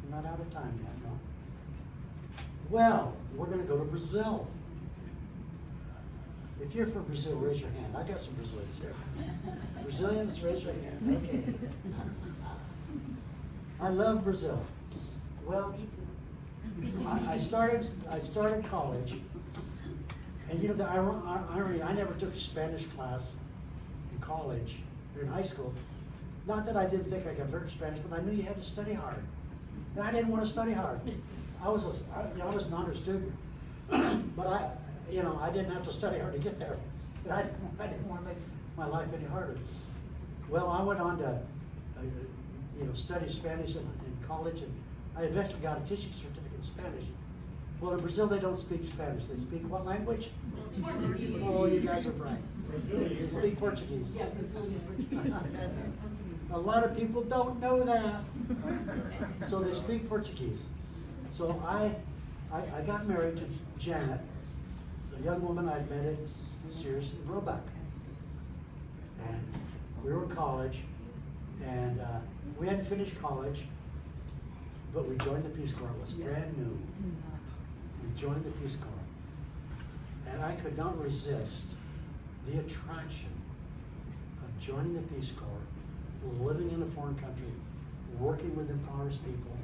[SPEAKER 2] I'm not out of time yet, no. Well, we're going to go to Brazil. If you're from Brazil, raise your hand. I got some Brazilians here. Brazilians, raise your hand. Okay. I love Brazil. Well, I started college, and the irony, I never took a Spanish class in college or in high school. Not that I didn't think I could learn Spanish, but I knew you had to study hard. And I didn't want to study hard. I was an honor student, but I didn't have to study hard to get there. But I didn't want to make my life any harder. Well, I went on to, study Spanish in college, and I eventually got a teaching certificate in Spanish. Well, in Brazil, they don't speak Spanish. They speak what language? Oh, you guys are bright. They speak Portuguese.
[SPEAKER 4] Yeah, Brazilian.
[SPEAKER 2] A lot of people don't know that. So they speak Portuguese. So I got married to Janet, a young woman I'd met at Sears in Roebuck. And we were in college, and we hadn't finished college, but we joined the Peace Corps. It was brand new. We joined the Peace Corps. And I could not resist the attraction of joining the Peace Corps, living in a foreign country, working with impoverished people,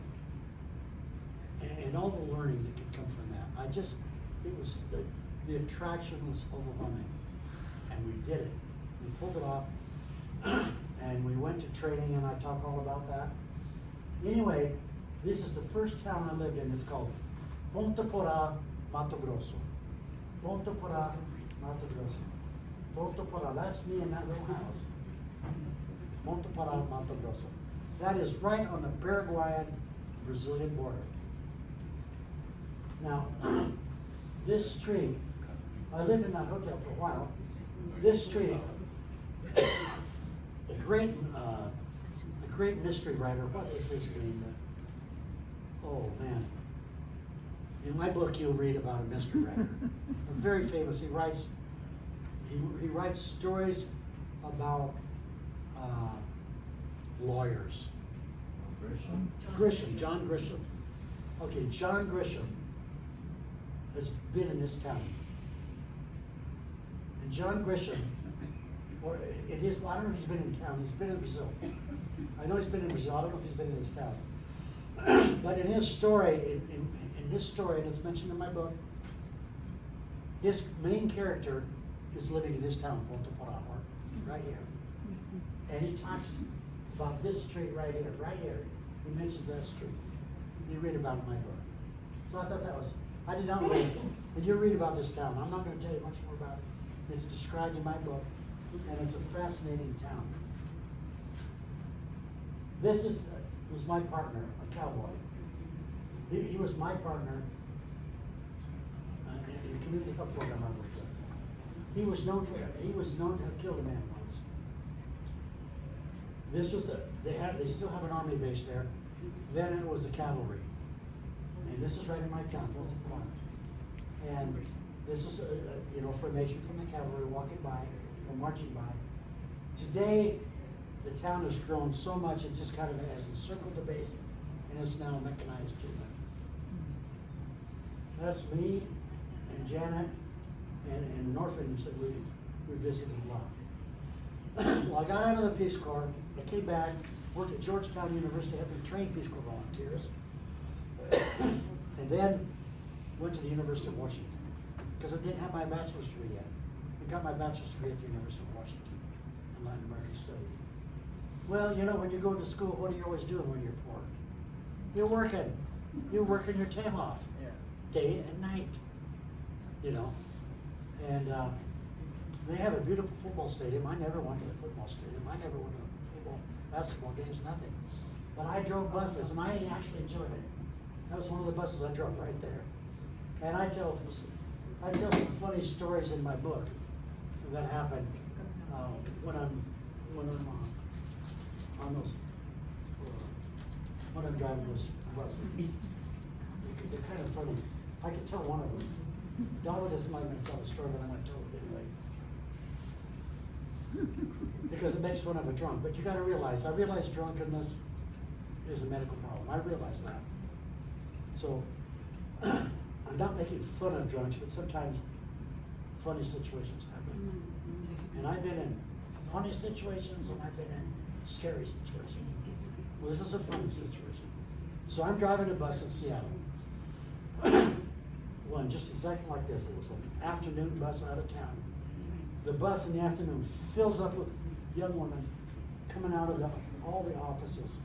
[SPEAKER 2] and all the learning that could come from that. The attraction was overwhelming. And we did it. We pulled it off, and we went to training, and I talk all about that. Anyway, this is the first town I lived in. It's called Ponta Porá, Mato Grosso. Ponta Porá, Mato Grosso. Ponta Porá, that's me in that little house. Ponta Porá, Mato Grosso. That is right on the Paraguayan-Brazilian border. Now, this street, I lived in that hotel for a while. This street, a great mystery writer, what is his name? Oh man. In my book, you'll read about a mystery writer. Very famous. He writes stories about lawyers. Grisham, John Grisham. Okay, John Grisham has been in this town. And John Grisham, I don't know if he's been in town, he's been in Brazil. I know he's been in Brazil, I don't know if he's been in this town. But in his story, in his story, and it's mentioned in my book, his main character is living in this town, Ponta Porá, right here. And he talks about this street right here. He mentions that street. You read about it in my book. So I thought I did not read it. And you read about this town. I'm not going to tell you much more about it. It's described in my book, and it's a fascinating town. This was my partner, a cowboy. He was my partner in the community health program I worked with. He was known to have killed a man once. This was they still have an army base there. Then it was the cavalry. And this is right in my town, and this is a formation from the cavalry walking by or marching by. Today, the town has grown so much it just kind of has encircled the base, and it's now mechanized treatment. That's me and Janet and an orphanage that we visited a lot. Well, I got out of the Peace Corps. I came back, worked at Georgetown University, helping train Peace Corps volunteers, and then went to the University of Washington because I didn't have my bachelor's degree yet. I got my bachelor's degree at the University of Washington in Latin American Studies. Well, when you go to school, what are you always doing when you're poor? You're working. You're working your tail off, day and night. And they have a beautiful football stadium. I never went to the football stadium. I never went to football, basketball games, nothing. But I drove buses, and I actually enjoyed it. That was one of the buses I drove right there. And I tell some funny stories in my book that happened when I'm driving those buses. They're kind of funny. I can tell one of them. Dolly doesn't like me to tell the story, but I'm going to tell it anyway. Because it makes fun of a drunk. But you got to realize, I realize drunkenness is a medical problem. I realize that. So I'm not making fun of drunks, but sometimes funny situations happen. And I've been in funny situations, and I've been in scary situations. Well, this is a funny situation. So I'm driving a bus in Seattle. One just exactly like this. It was an afternoon bus out of town. The bus in the afternoon fills up with young women coming out of the all the offices.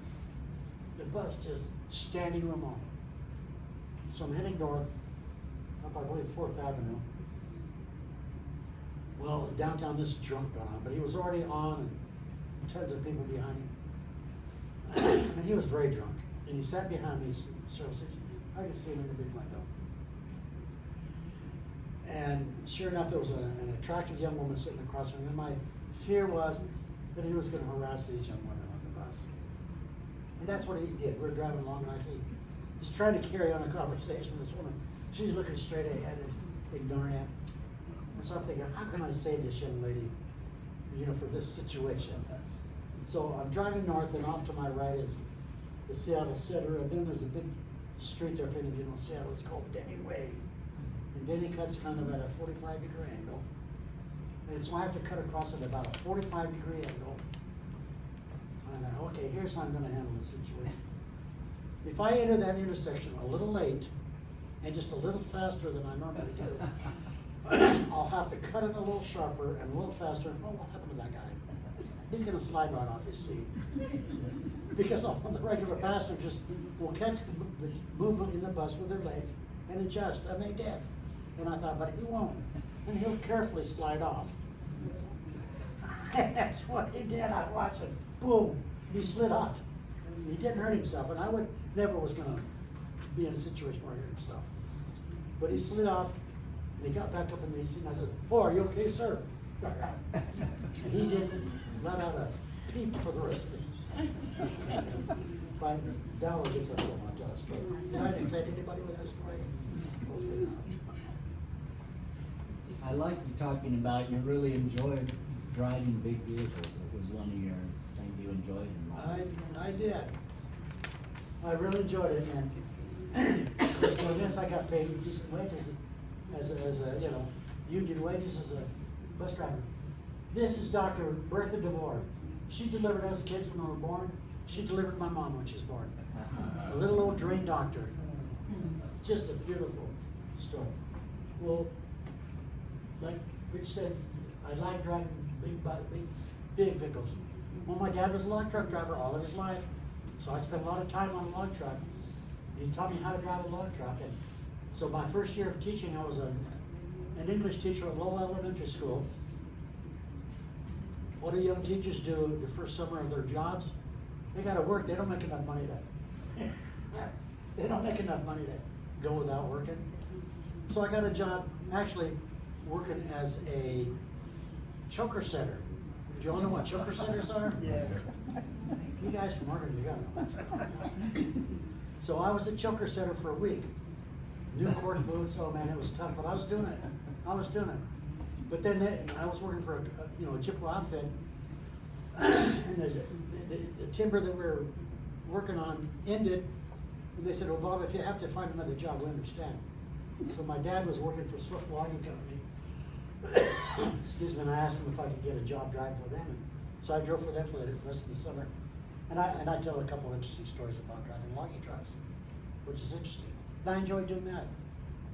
[SPEAKER 2] The bus just standing room only. So I'm heading north, up I believe 4th Avenue. Well, downtown this drunk got on, but he was already on and tons of people behind him. And he was very drunk. And he sat behind me, so I could see him in the big window. And sure enough, there was an attractive young woman sitting across from him. And my fear was that he was going to harass these young women on the bus. And that's what he did. We were driving along, and I see he's trying to carry on a conversation with this woman. She's looking straight ahead and ignoring him. And so I'm thinking, how can I save this young lady, for this situation? So I'm driving north, and off to my right is the Seattle Center, and then there's a big street there, if any of you know Seattle, it's called Denny Way. And Denny cuts kind of at a 45-degree angle. And so I have to cut across at about a 45-degree angle. And I thought, okay, here's how I'm gonna handle the situation. If I enter that intersection a little late, and just a little faster than I normally do, I'll have to cut it a little sharper and a little faster, and what will happen to that guy? He's gonna slide right off his seat. Because all the regular passengers will catch the movement in the bus with their legs and adjust, and they did. And I thought, but he won't. And he'll carefully slide off. And that's what he did. I watched him, boom, he slid off. He didn't hurt himself, and I never was gonna be in a situation where he hurt himself. But he slid off, and he got back up in the seat, and I said, "Oh, are you okay, sir?" And he didn't let out a peep for the rest of it. But Dollar gets up so much on that story. Did I offend anybody with that story? Hopefully not.
[SPEAKER 3] I like you talking about you really enjoyed driving big vehicles. It was one of your things you enjoyed in life.
[SPEAKER 2] I did. I really enjoyed it, and I guess I got paid decent wages as a union wages as a bus driver. This is Dr. Bertha DeVore. She delivered us kids when we were born. She delivered my mom when she was born. A little old drain doctor. Just a beautiful story. Well, like Rich said, I like driving big vehicles. Well, my dad was a log truck driver all of his life, so I spent a lot of time on a log truck. He taught me how to drive a log truck, and so my first year of teaching, I was an English teacher at Lowell Elementary School. What do young teachers do the first summer of their jobs? They gotta work. They don't make enough money to go without working. So I got a job actually working as a choker setter. Do you all know what choker setters are?
[SPEAKER 5] Yes.
[SPEAKER 2] You guys from Oregon, you gotta know that stuff. So I was a choker setter for a week. New court boots, oh man, it was tough, but I was doing it. But then I was working for a Chippewa outfit, and the timber that we were working on ended, and they said, "Well, Bob, if you have to find another job, we understand." So my dad was working for Swift Logging Company. Excuse me, and I asked him if I could get a job driving for them, and so I drove for them for the rest of the summer. And I tell a couple of interesting stories about driving logging trucks, which is interesting. And I enjoyed doing that.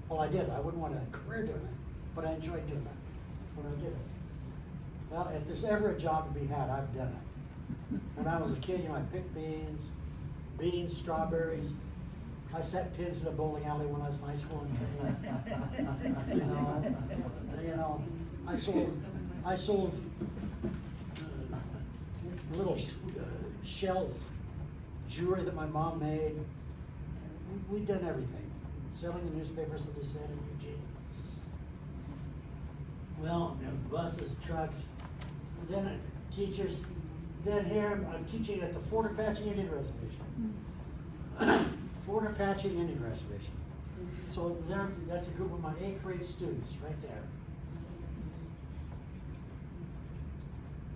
[SPEAKER 2] Well, I did. I wouldn't want a career doing it, but I enjoyed doing that when I did it. Well, if there's ever a job to be had, I've done it. When I was a kid, I picked beans, strawberries. I set pins in a bowling alley when I was in high school. I sold little shelf jewelry that my mom made. We'd done everything. Selling the newspapers that we sent in Eugene. Well, buses, trucks, then teachers. Then here I'm teaching at the Fort Apache Indian Reservation. Fort Apache Indian Reservation. So there, that's a group of my 8th grade students right there.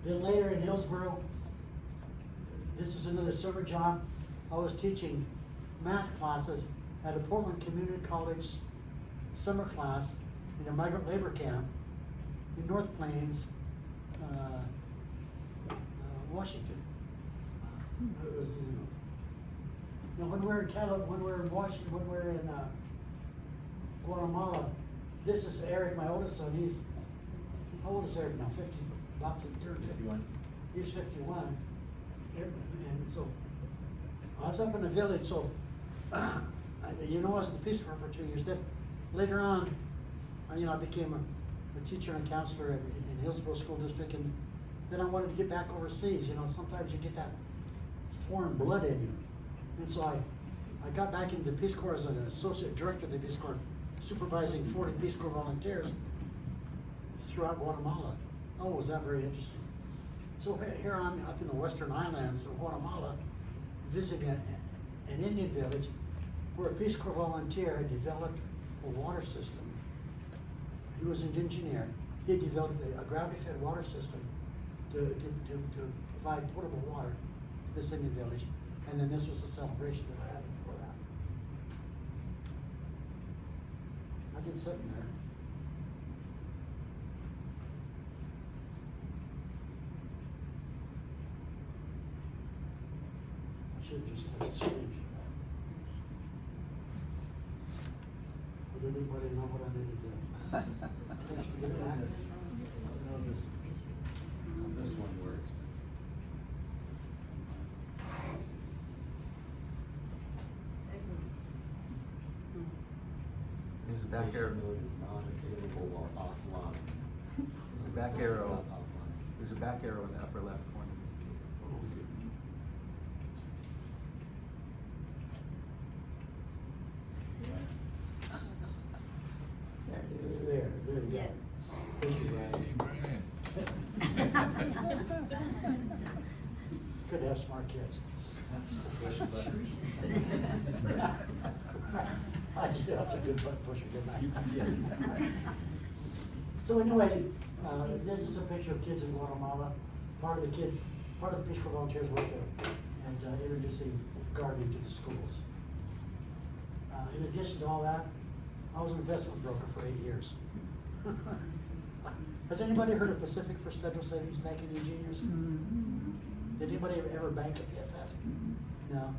[SPEAKER 2] Then later in Hillsboro, this was another summer job. I was teaching math classes at a Portland Community College summer class in a migrant labor camp in North Plains, Washington. When we're in Washington, when we're in Guatemala, this is Eric, my oldest son. How old is Eric now? 50, about to turn 50.
[SPEAKER 3] 51.
[SPEAKER 2] He's 51. And so, I was up in the village, so, you know, I was in the Peace Corps for 2 years. Then later on, you know, I became a teacher and counselor in Hillsborough School District, and then I wanted to get back overseas. You know, sometimes you get that foreign blood in you. And so I got back into the Peace Corps as an associate director of the Peace Corps, supervising 40 Peace Corps volunteers throughout Guatemala. Oh, was that very interesting. So here I'm up in the western islands of Guatemala, visiting an Indian village where a Peace Corps volunteer had developed a water system. He was an engineer. He had developed a gravity-fed water system to provide potable water to this Indian village. And then this was a celebration that I had for that. I've been sitting there. I should have just touched the screen. Would anybody know what I need to do? Touch to get it back?
[SPEAKER 6] This one works.
[SPEAKER 8] There's a back arrow.
[SPEAKER 6] Mode is non-available while offline.
[SPEAKER 8] There's a back arrow.
[SPEAKER 6] Not offline.
[SPEAKER 8] There's a back arrow in the upper left corner.
[SPEAKER 5] There it
[SPEAKER 2] It's
[SPEAKER 5] is.
[SPEAKER 2] there, there you go.
[SPEAKER 4] Yeah.
[SPEAKER 2] Thank you, Brian.
[SPEAKER 7] Hey, Brian.
[SPEAKER 2] It's good to have smart kids.
[SPEAKER 6] Push a button.
[SPEAKER 2] I just feel that's a good button pusher, good
[SPEAKER 6] Yeah.
[SPEAKER 2] night. So anyway, this is a picture of kids in Guatemala. Part of the Peace Corps volunteers work there and introducing gardening to the schools. In addition to all that, I was an investment broker for 8 years. Has anybody heard of Pacific First Federal Savings Bank in Eugene years? Did anybody ever bank at PFF? No.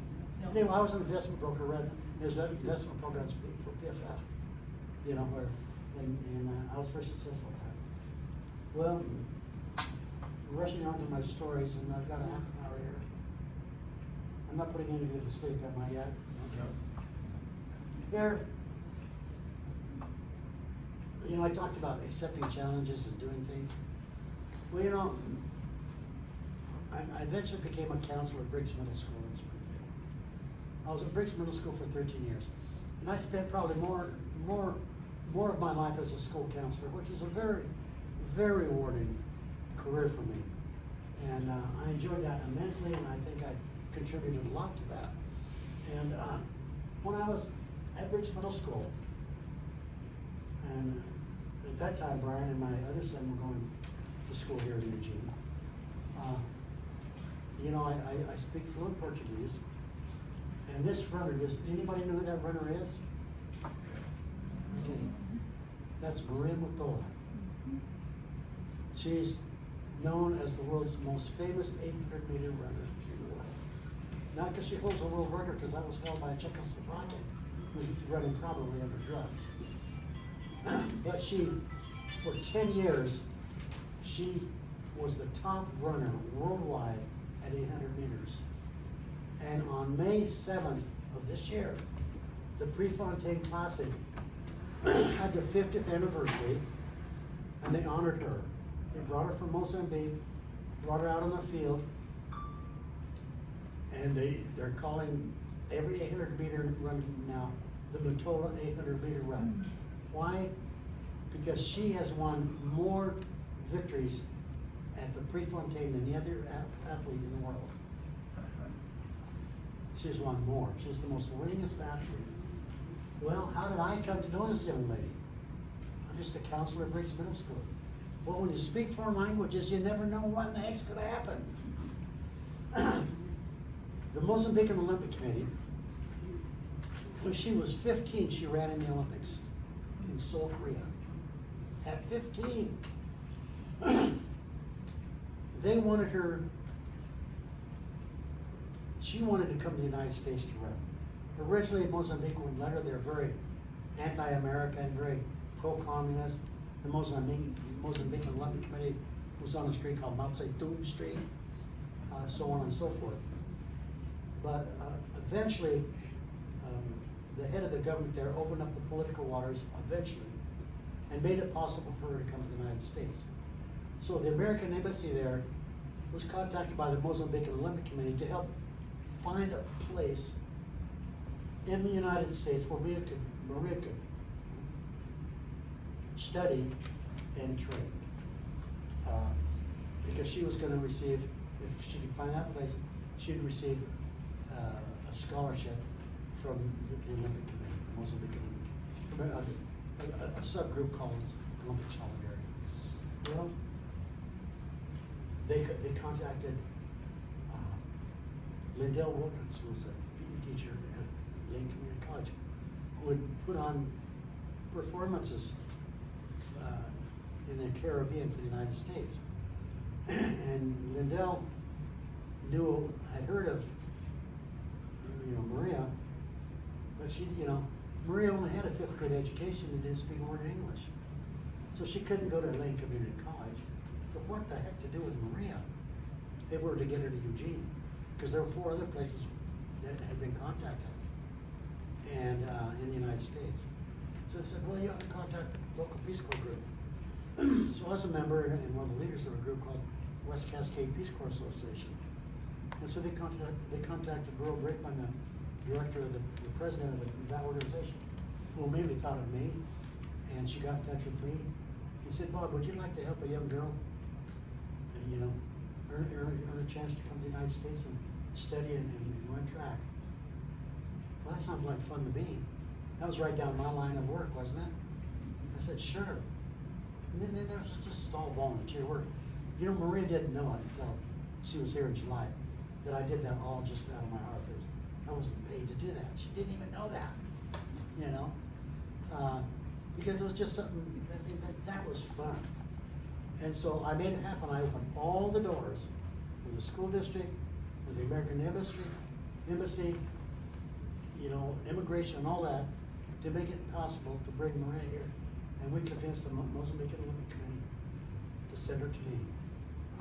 [SPEAKER 2] Anyway, I was an investment broker, right? There's investment programs for PFF, you know, and I was very successful at that. Well, rushing on to my stories, and I've got a half an hour here. I'm not putting any of you to sleep, am I yet? Okay. Here, you know, I talked about accepting challenges and doing things. Well, you know, I eventually became a counselor at Briggs Middle School in Springfield. I was at Briggs Middle School for 13 years, and I spent probably more of my life as a school counselor, which was a very, very rewarding career for me. And I enjoyed that immensely, and I think I contributed a lot to that. And when I was at Briggs Middle School, and at that time, Brian and my other son were going to school here in Eugene. You know, I speak fluent Portuguese, and this runner, does anybody know who that runner is? Okay. That's Maria Mutola. She's known as the world's most famous 800-meter runner in the world. Not because she holds a world record, because that was held by a Czechoslovakian who was running probably under drugs. But she, for 10 years, she was the top runner worldwide at 800 meters. And on May 7th of this year, the Prefontaine Classic had their 50th anniversary, and they honored her. They brought her from Mozambique, brought her out on the field, and they're calling every 800 meter run now the Mutola 800 meter run. Why? Because she has won more victories at the Prefontaine than any other athlete in the world. She has won more. She's the most winningest athlete. Well, how did I come to know this young lady? I'm just a counselor at Briggs Middle School. Well, when you speak foreign languages, you never know what the heck's going to happen. The Mozambican Olympic Committee, when she was 15, she ran in the Olympics in Seoul, Korea. At 15, they wanted her, she wanted to come to the United States to run. Originally, Mozambique wouldn't let her. They're very anti-American, very pro-communist. The Mozambican Olympic Committee was on a street called Mao Zedong Street. so on and so forth. But eventually, the head of the government there opened up the political waters eventually and made it possible for her to come to the United States. So the American embassy there was contacted by the Mozambique Olympic Committee to help find a place in the United States where Maria could study and train. Because she was gonna receive, if she could find that place, she'd receive a scholarship from the Olympic Committee, the Mozambique Olympic, from a subgroup called Olympic Solidarity. Well, they contacted Lindell Wilkins, who was a PE teacher at Lane Community College, who would put on performances in the Caribbean for the United States. And Lindell had heard of, Maria, but she, Maria only had a 5th grade education and didn't speak a word of English. So she couldn't go to Lane Community College. So what the heck to do with Maria? They were to get her to Eugene, because there were 4 other places that had been contacted, and in the United States. So they said, well, you ought to contact the local Peace Corps group. So I was a member and one of the leaders of a group called West Cascade Peace Corps Association. And so they contacted Burl Brickman, the director of the president of that organization, who immediately thought of me, and she got in touch with me. He said, Bob, would you like to help a young girl, and, earn a chance to come to the United States and study and run track? Well, that sounds like fun to me. That was right down my line of work, wasn't it? I said, sure. And then there was just all volunteer work. Maria didn't know it until she was here in July that I did that all just out of my heart. I wasn't paid to do that. She didn't even know that, because it was just something that was fun. And so I made it happen. I opened all the doors with the school district, with the American embassy, immigration and all that, to make it possible to bring Maria here. And we convinced the Mozambique Olympic Committee to send her to me.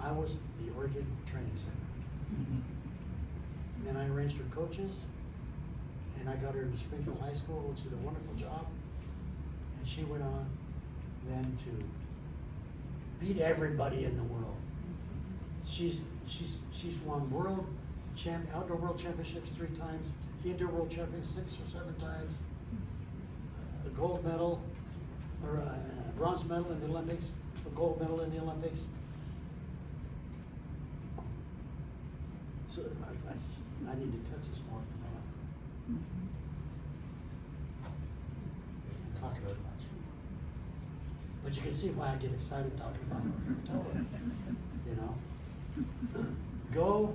[SPEAKER 2] I was the Oregon Training Center. And then I arranged her coaches, and I got her into Springfield High School, which did a wonderful job. And she went on then to beat everybody in the world. She's won outdoor world championships 3 times, indoor world champions 6 or 7 times, a gold medal, or a bronze medal in the Olympics, a gold medal in the Olympics. So I need to touch this more from now. Talk about it much. But you can see why I get excited talking about it. Totally. Go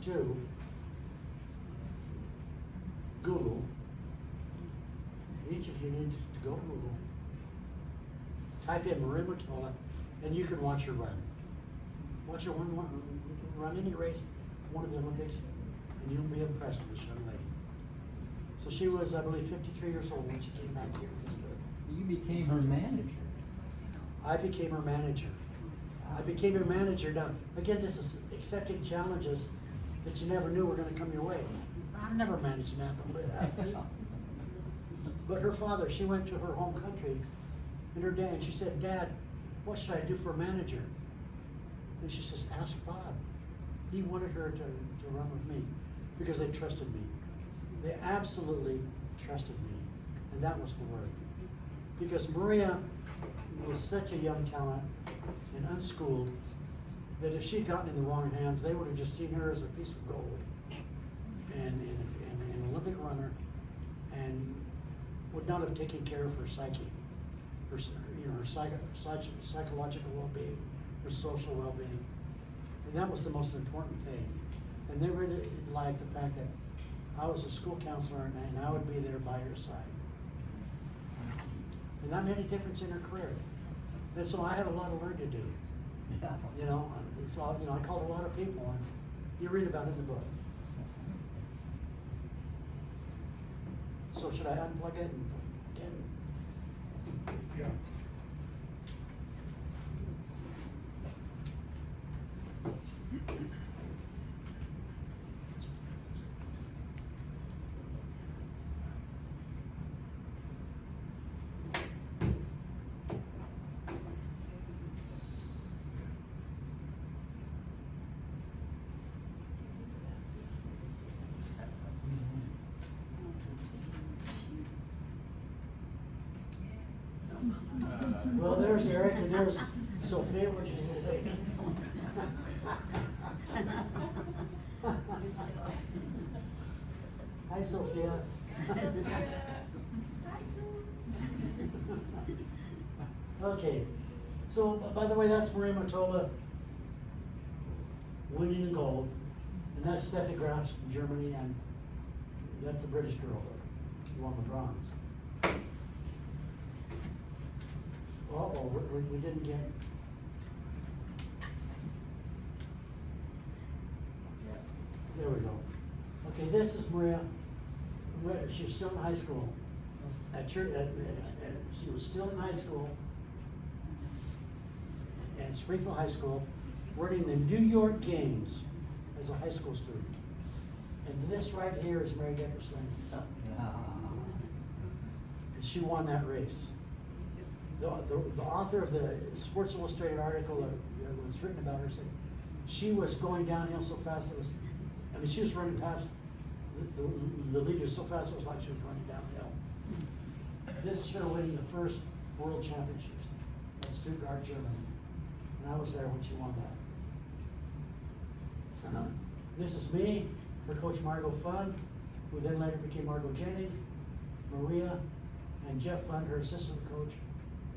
[SPEAKER 2] to Google. Each of you need to go to Google. Type in Maria Mutola, and you can watch her run. Watch her run any race, one of the Olympics, and you'll be impressed with this young lady. So she was, I believe, 53 years old when she came back here.
[SPEAKER 3] You became her manager.
[SPEAKER 2] I became her manager. Now, again, this is accepting challenges that you never knew were going to come your way. I've never managed an athlete. But her father, she went to her home country, and her dad, she said, Dad, what should I do for a manager? And she says, ask Bob. He wanted her to run with me because they trusted me. They absolutely trusted me, and that was the word. Because Maria was such a young talent and unschooled that if she'd gotten in the wrong hands, they would have just seen her as a piece of gold and an Olympic runner, and would not have taken care of her psyche, her psychological well-being, her social well-being. And that was the most important thing. And they really liked the fact that I was a school counselor and I would be there by her side. And that made a difference in her career. And so I had a lot of learning to do.
[SPEAKER 3] Yeah.
[SPEAKER 2] So, I called a lot of people, and you read about it in the book. So should I unplug it and put it in?
[SPEAKER 1] Yeah.
[SPEAKER 2] Well, there's Eric and there's Sophia, which is Hi, Sophia. Okay, so by the way, that's Maria Matola winning the gold, and that's Steffi Graf's from Germany, and that's the British girl who won the bronze. Uh-oh, we didn't get. There we go. Okay, this is Maria. She's still in high school. She was still in high school at Springfield High School, running the New York Games as a high school student. And this right here is Mary Deckerson. And she won that race. The author of the Sports Illustrated article that was written about her said she was going downhill so fast she was running past the leaders so fast it was like she was running downhill. This is her winning the first World Championships at Stuttgart, Germany. And I was there when she won that. This is me, her coach Margot Fund, who then later became Margot Jennings, Maria, and Jeff Fund, her assistant coach,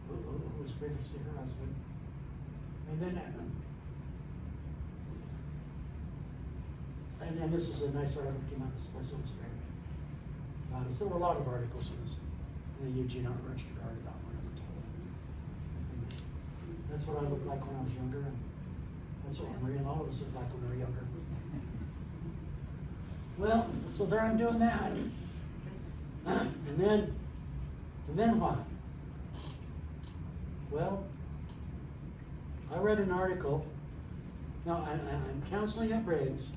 [SPEAKER 2] who was previously her husband. And then this is a nice article that came out in Sports Illustrated. There were a lot of articles in the Eugene Art Register Guard about Maria Matola. That's what I looked like when I was younger, and that's what Maria and all of us looked like when we were younger. Well, so there I'm doing that. And then what? Well, I read an article. Now, I'm counseling at Briggs.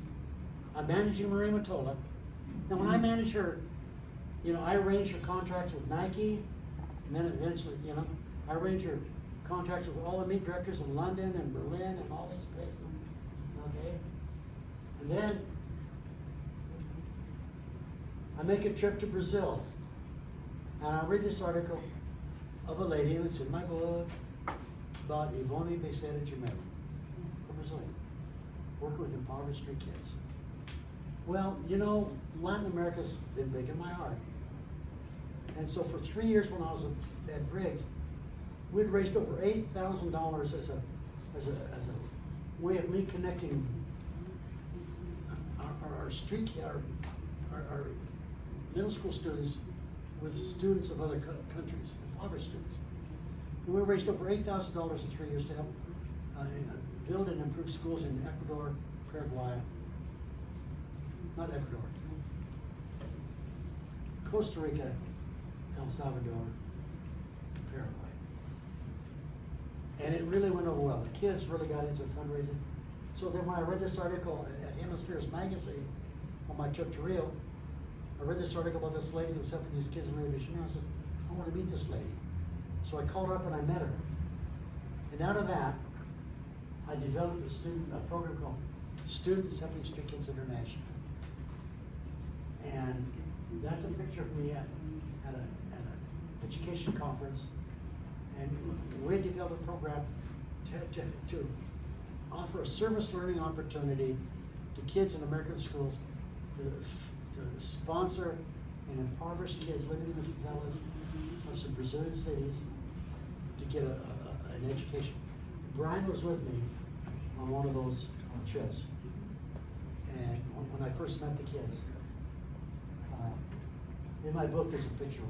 [SPEAKER 2] I'm managing Maria Matola. Now, when I manage her, I arrange her contracts with Nike, and then eventually, I arrange her contracts with all the meet directors in London and Berlin and all these places. Okay? And then I make a trip to Brazil. And I read this article of a lady, and it's in my book, about Ivone Becerra de Mello, a Brazilian, working with impoverished street kids. Well, Latin America's been big in my heart. And so for 3 years when I was at Briggs, we'd raised over $8,000 as a way of me connecting our middle school students with students of other countries, impoverished students. And we raised over $8,000 in 3 years to help build and improve schools in Ecuador, Paraguay, not Ecuador, Costa Rica, El Salvador, Paraguay. And it really went over well. The kids really got into fundraising. So then when I read this article at Hemispheres magazine on my trip to Rio, I read this article about this lady who was helping these kids in Rio de Janeiro. I said, I want to meet this lady. So I called her up and I met her. And out of that, I developed a program called Students Helping Street Kids International. And that's a picture of me at an education conference. And we developed a program to offer a service learning opportunity to kids in American schools to sponsor and impoverished kids living in the favelas of some Brazilian cities to get an education. Brian was with me on one of those trips. And when I first met the kids, in my book there's a picture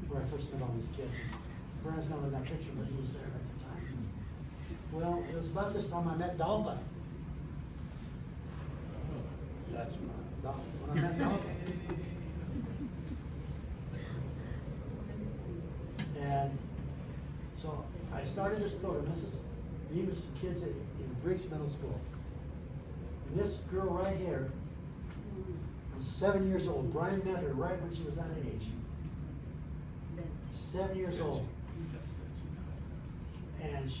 [SPEAKER 2] where I first met all these kids. Brian's not in that picture, but he was there at the time. Well, it was about this time I met Dalva. That's when I met Dalva. And so I started this program. This is even some kids in Briggs Middle School. And this girl right here was 7 years old. Brian met her right when she was that age. 7 years old. And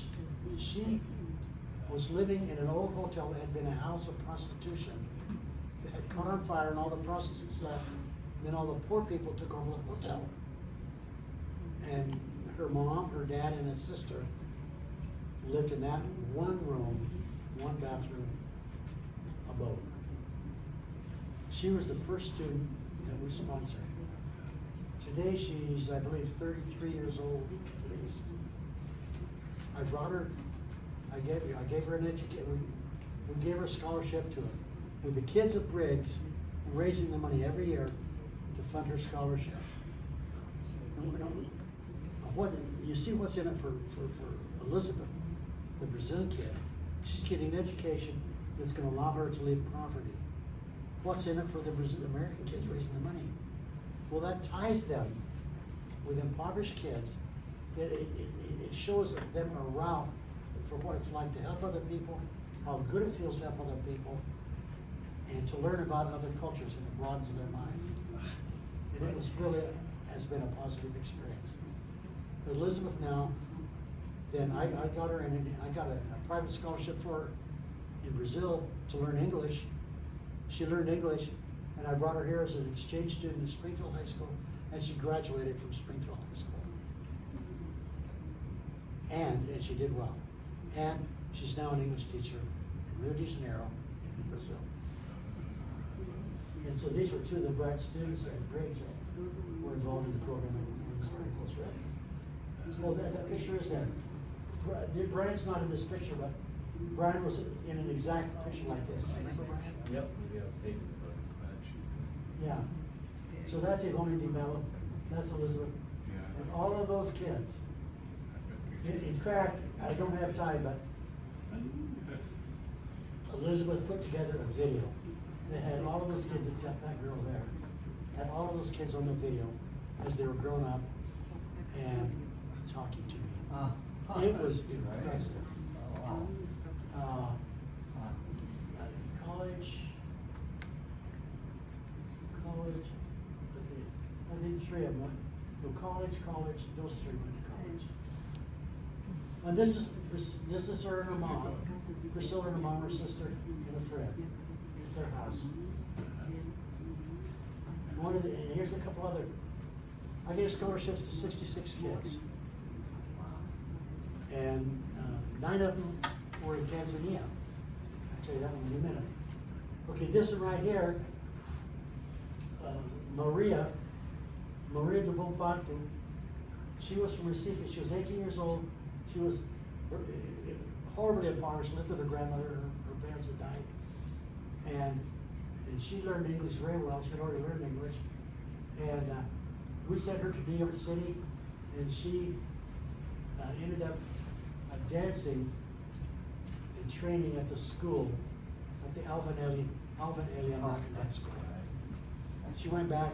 [SPEAKER 2] she was living in an old hotel that had been a house of prostitution. It had caught on fire and all the prostitutes left. And then all the poor people took over the hotel. And her mom, her dad, and his sister lived in that one room, one bathroom abode. She was the first student that we sponsored. Today she's, I believe, 33 years old at least. I brought her, I gave her an education, we gave her a scholarship to it. With the kids of Briggs, raising the money every year to fund her scholarship. What, you see what's in it for Elizabeth, the Brazilian kid. She's getting an education that's gonna allow her to leave poverty. What's in it for the American kids raising the money? Well, that ties them with impoverished kids. It shows them a route for what it's like to help other people, how good it feels to help other people, and to learn about other cultures, and it broadens their mind. And it was really, has been a positive experience. Elizabeth now, then I got her in, I got a private scholarship for her in Brazil to learn English. She learned English, and I brought her here as an exchange student in Springfield High School, and she graduated from Springfield High School. And she did well. And she's now an English teacher in Rio de Janeiro in Brazil. And so these were two of the bright students at Briggs that were involved in the program in this article, right? Well, that picture is there. Brian's not in this picture, but Brian was in an exact picture like this. Remember Brian?
[SPEAKER 6] Yep, maybe I was taking it, but.
[SPEAKER 2] Yeah. So that's Yvonne Di Mello, that's Elizabeth. And all of those kids, in fact, I don't have time, but Elizabeth put together a video that had all of those kids except that girl there. Had all of those kids on the video as they were growing up and talking to me. It was impressive.
[SPEAKER 3] Oh, wow.
[SPEAKER 2] College, I think three of them went. No, college, those three went to college. And this is her and her mom, Priscilla and her mom, her sister, and a friend at their house. And here's a couple other, I gave scholarships to 66 kids. And 9 of them were in Tanzania. I'll tell you that one in a minute. Okay, this one right here, Maria de Bombantu, she was from Recife. She was 18 years old. She was horribly impoverished, lived with her grandmother. Her parents had died. And she learned English very well. She had already learned English. And we sent her to New York City, and she ended up dancing and training at the school, at the Alvin Ailey American Dance School. She went back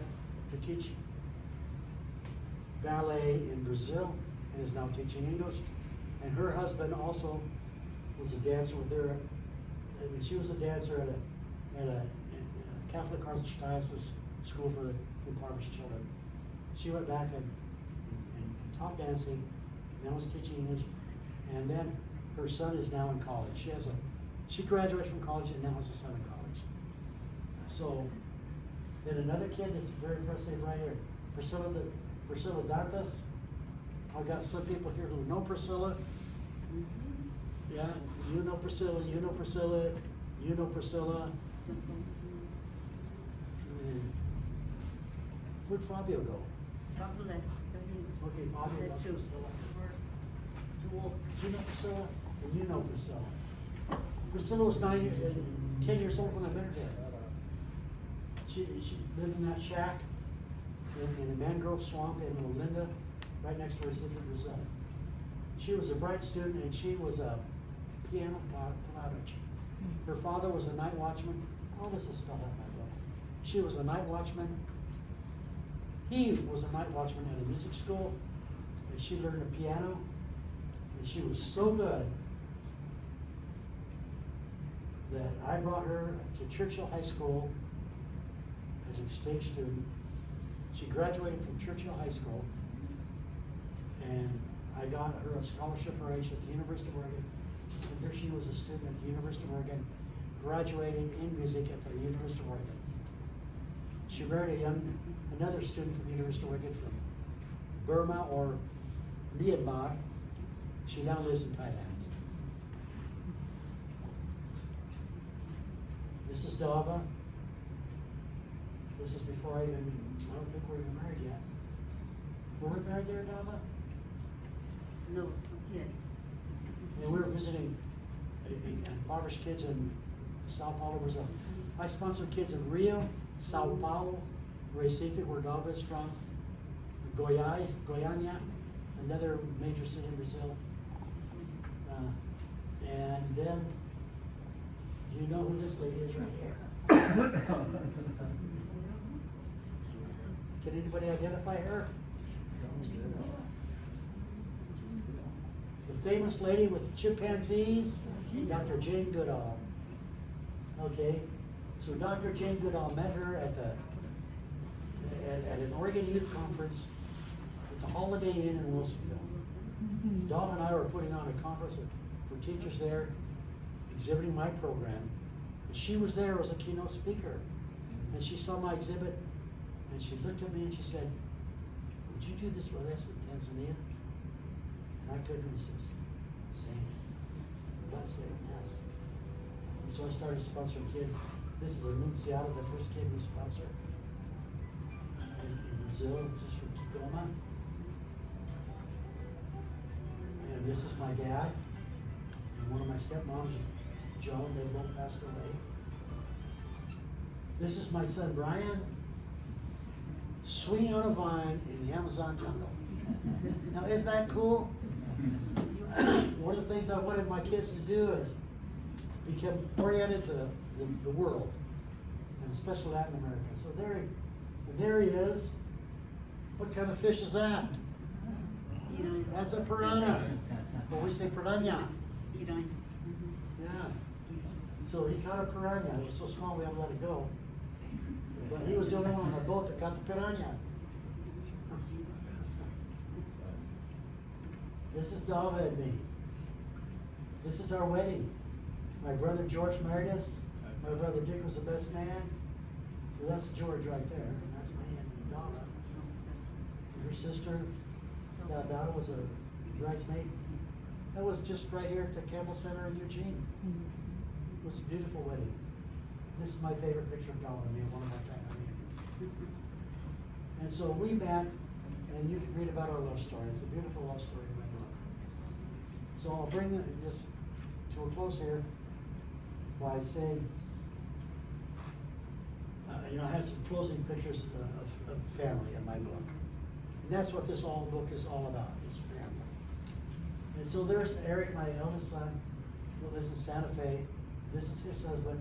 [SPEAKER 2] to teach ballet in Brazil and is now teaching English. And her husband also was a dancer with her. I mean, she was a dancer at a Catholic Archdiocese school for impoverished children. She went back and taught dancing, now is teaching English. And then her son is now in college. She graduated from college and now has a son in college. So, then another kid that's very impressive right here, Priscilla Dantas. I've got some people here who know Priscilla. Yeah, you know Priscilla, you know Priscilla, you know Priscilla. And where'd Fabio go?
[SPEAKER 4] Top left.
[SPEAKER 2] Okay, Fabio knows
[SPEAKER 4] Two.
[SPEAKER 2] Priscilla.
[SPEAKER 4] Dual.
[SPEAKER 2] You know Priscilla, and you know Priscilla. Priscilla was 10 years old when I met her here. She lived in that shack in a mangrove swamp in Olinda, right next to Recife, Brazil. She was a bright student, and she was a piano prodigy. Her father was a night watchman. All this is spelled out in my book. She was a night watchman. He was a night watchman at a music school, and she learned the piano, and she was so good that I brought her to Churchill High School as an exchange student. She graduated from Churchill High School, and I got her a scholarship for at the University of Oregon. And here she was a student at the University of Oregon, graduating in music at the University of Oregon. She married another student from the University of Oregon from Burma or Myanmar. She now lives in Thailand. This is Dava. This is before I don't think we're even married yet. Were we married there, Dava?
[SPEAKER 4] No, not yet.
[SPEAKER 2] And we were visiting impoverished kids in Sao Paulo, Brazil. I sponsored kids in Rio, Sao Paulo, Recife, where Dava is from, Goiânia, another major city in Brazil. And then, you know who this lady is right here? Can anybody identify her? The famous lady with chimpanzees, Dr. Jane Goodall. Okay, so Dr. Jane Goodall met her at an Oregon Youth Conference at the Holiday Inn in Wilsonville. Dawn and I were putting on a conference for teachers there, exhibiting my program. And she was there as a keynote speaker. And she saw my exhibit, and she looked at me and she said, "Would you do this with us in Tanzania?" And I couldn't resist saying, "Let's say yes." And so I started sponsoring kids. This is Anunciata, the first kid we sponsored in Brazil, just for Kigoma. And this is my dad, and one of my stepmoms, Joan, they both passed away. This is my son, Brian, swinging on a vine in the Amazon jungle. Now, isn't that cool? One of the things I wanted my kids to do is become oriented to the world, and especially Latin America. So there he is. What kind of fish is that? That's a piranha. Well, we say piranha. Yeah. So he caught a piranha. It was so small we had to let it go. But he was the only one on the boat that caught the piranha. This is Dava and me. This is our wedding. My brother George married us. My brother Dick was the best man. So that's George right there. And that's my aunt Donna. And her sister, Donna, was a bridesmaid. That was just right here at the Campbell Center in Eugene. It was a beautiful wedding. This is my favorite picture of Donna and me, one of my family reunions. And so we met, and you can read about our love story. It's a beautiful love story in my book. So I'll bring this to a close here by saying, I have some closing pictures of family in my book. And that's what this whole book is all about, is family. And so there's Eric, my eldest son, who lives in Santa Fe. This is his husband,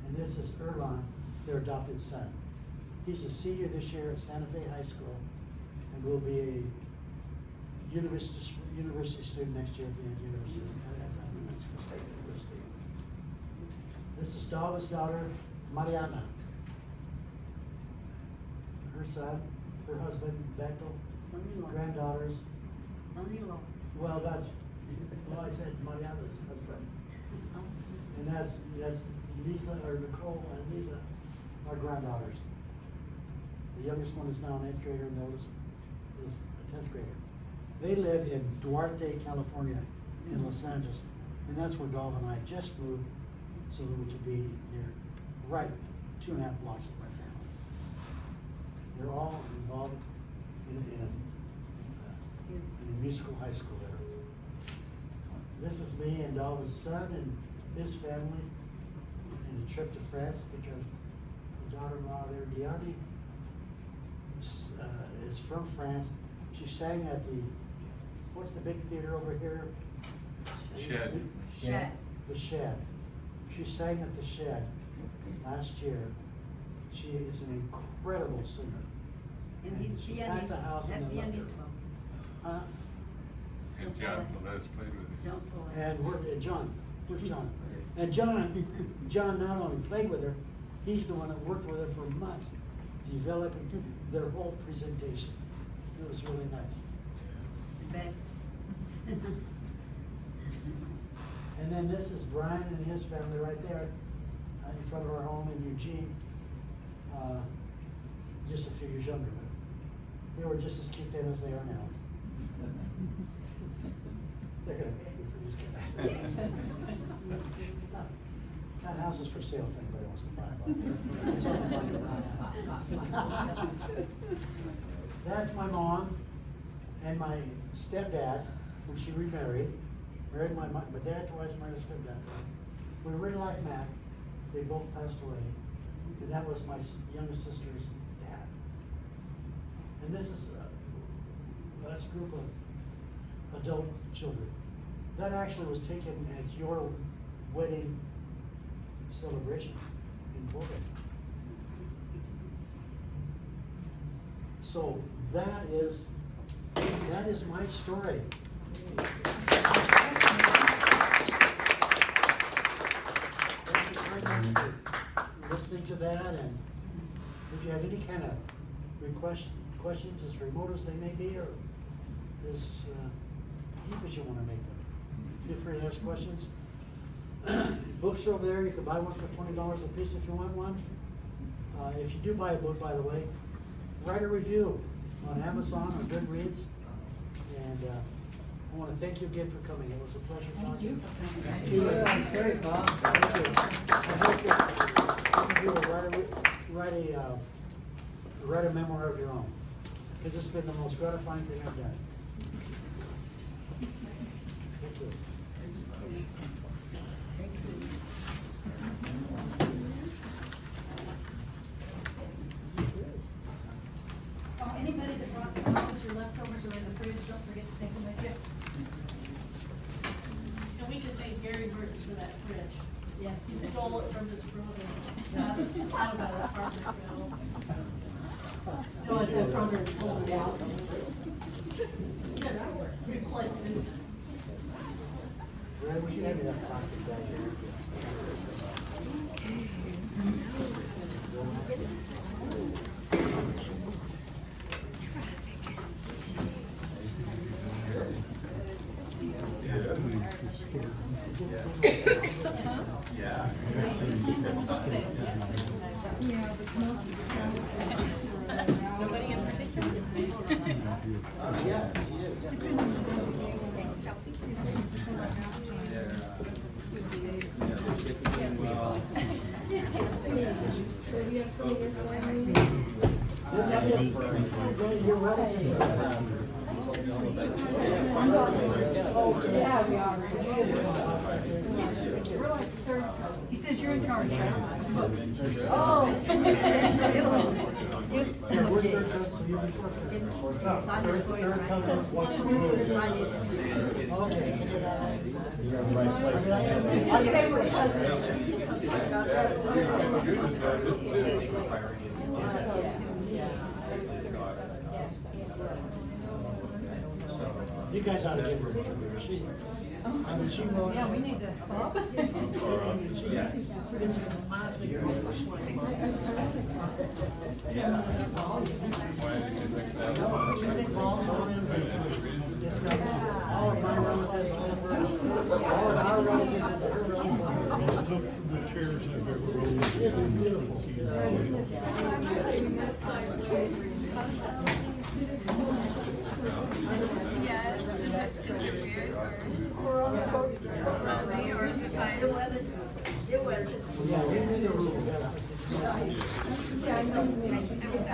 [SPEAKER 2] and this is Erlon, their adopted son. He's a senior this year at Santa Fe High School, and will be a university student next year at the University at New Mexico State University. This is Dava's daughter, Mariana. Her son, her husband, Bethel,
[SPEAKER 4] Son-in-law.
[SPEAKER 2] granddaughters.
[SPEAKER 4] Son-in-law.
[SPEAKER 2] Well, I said Mariana's husband. And that's Lisa, or Nicole and Lisa, our granddaughters. The youngest one is now an 8th grader, and the oldest is a 10th grader. They live in Duarte, California, in Los Angeles, and that's where Dov and I just moved, so that we could be near, right 2.5 blocks from my family. They're all involved in a musical high school there. This is me and Dava's son and his family in a trip to France, because the daughter-in-law there, Diani, is from France. She sang at what's the big theater over here?
[SPEAKER 7] Shed.
[SPEAKER 4] Shed.
[SPEAKER 2] The Shed. She sang at the Shed last year. She is an incredible singer.
[SPEAKER 4] And he's
[SPEAKER 2] she packed
[SPEAKER 4] pianist.
[SPEAKER 2] the house and
[SPEAKER 4] That
[SPEAKER 2] they loved
[SPEAKER 4] pianist.
[SPEAKER 2] her. Huh?
[SPEAKER 7] And John Velez played with him.
[SPEAKER 4] John Paul.
[SPEAKER 2] And John, where's John? And John not only played with her, he's the one that worked with her for months, developing their whole presentation. It was really nice.
[SPEAKER 4] The best.
[SPEAKER 2] And then this is Brian and his family right there in front of our home in Eugene, just a few years younger. They were just as cute then as they are now. They're gonna pay me for these guys. Got houses for sale if anybody wants to buy them. It's on the market right now. That's my mom and my stepdad, when she remarried. Married my dad twice, married a stepdad twice. We were really like Mac. They both passed away. And that was my youngest sister's dad. And this is a last group of adult children. That actually was taken at your wedding celebration in Portland. So that is my story. Thank you very much for listening to that, and if you have any kind of questions as remote as they may be, or as deep as you want to make them, feel free to ask questions. Books over there, you can buy one for $20 a piece if you want one. If you do buy a book, by the way, write a review on Amazon or Goodreads. And I want to thank you again for coming. It was a pleasure talking.
[SPEAKER 3] Thank you. Great, Bob.
[SPEAKER 2] Thank you. I hope that some of you will write a memoir of your own, because it's been the most gratifying thing I've done. Thank you.
[SPEAKER 9] Anybody that brought salads or leftovers are in the fridge, don't forget to take them with you.
[SPEAKER 10] And we can thank Gary Burtz for that fridge.
[SPEAKER 9] Yes.
[SPEAKER 10] He stole it from his brother. Out of our apartment.
[SPEAKER 9] No, it's that brother that pulls it out.
[SPEAKER 10] Replaces.
[SPEAKER 2] Brad, would you have me that plastic bag here?
[SPEAKER 4] Nobody in particular?
[SPEAKER 8] Yeah, she is.
[SPEAKER 2] You're relative.
[SPEAKER 5] Yeah, we are.
[SPEAKER 9] He says you're in charge.
[SPEAKER 5] Oh.
[SPEAKER 2] Yeah, we're third cousins, so you'll be fourth cousin.
[SPEAKER 1] Third cousin, once removed.
[SPEAKER 2] Okay. You guys ought to give her a computer. I mean, she wrote.
[SPEAKER 9] Yeah, we need to.
[SPEAKER 2] It's a classic book. Don't you think Paul Williams has got all of my relatives, all of our relatives, and her relatives?
[SPEAKER 1] The chairs have been rolled.
[SPEAKER 2] It's beautiful. Yeah, we knew there was a best.
[SPEAKER 4] Yeah, I think we met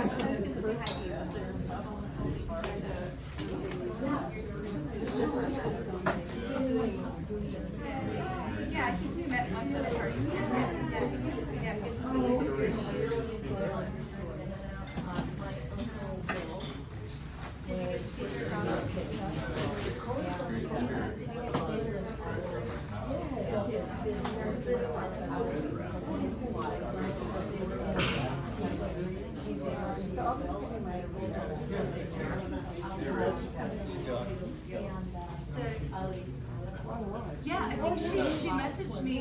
[SPEAKER 4] once at a party.
[SPEAKER 11] Yeah, I think she messaged me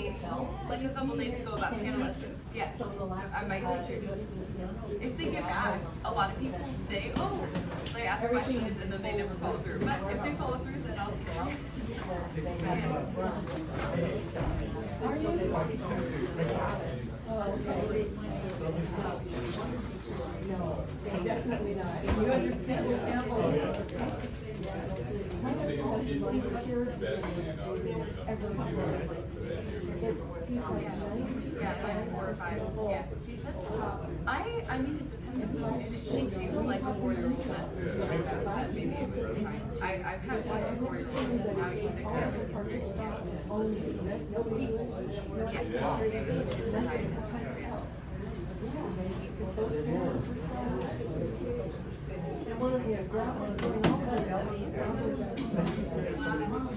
[SPEAKER 11] like a couple days ago about piano lessons. Yeah, I might teach her. If they get back, a lot of people say, oh, they ask questions and then they never follow through. But if they follow through, then I'll teach them.
[SPEAKER 5] No, definitely not. You understand your family.
[SPEAKER 11] Yeah, like 4 or 5, yeah. I mean, it depends on the student. She seems like a 4-year-old, that maybe it would be fine. I've had one 4-year-old, and now he's 6.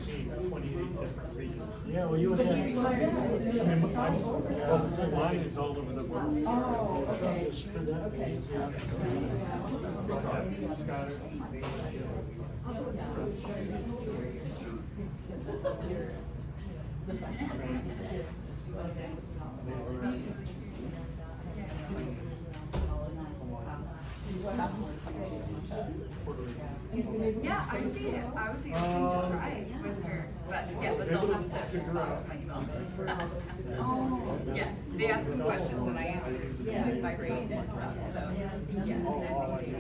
[SPEAKER 1] Seen 28 different regions.
[SPEAKER 2] Yeah, well, you was at.
[SPEAKER 1] And mine is all over the world. Scottish,
[SPEAKER 11] Yeah, I would be open to try with her, but yeah, but they'll have to respond to my email. Yeah, they asked some questions and I answered like by rate and stuff, so, yeah.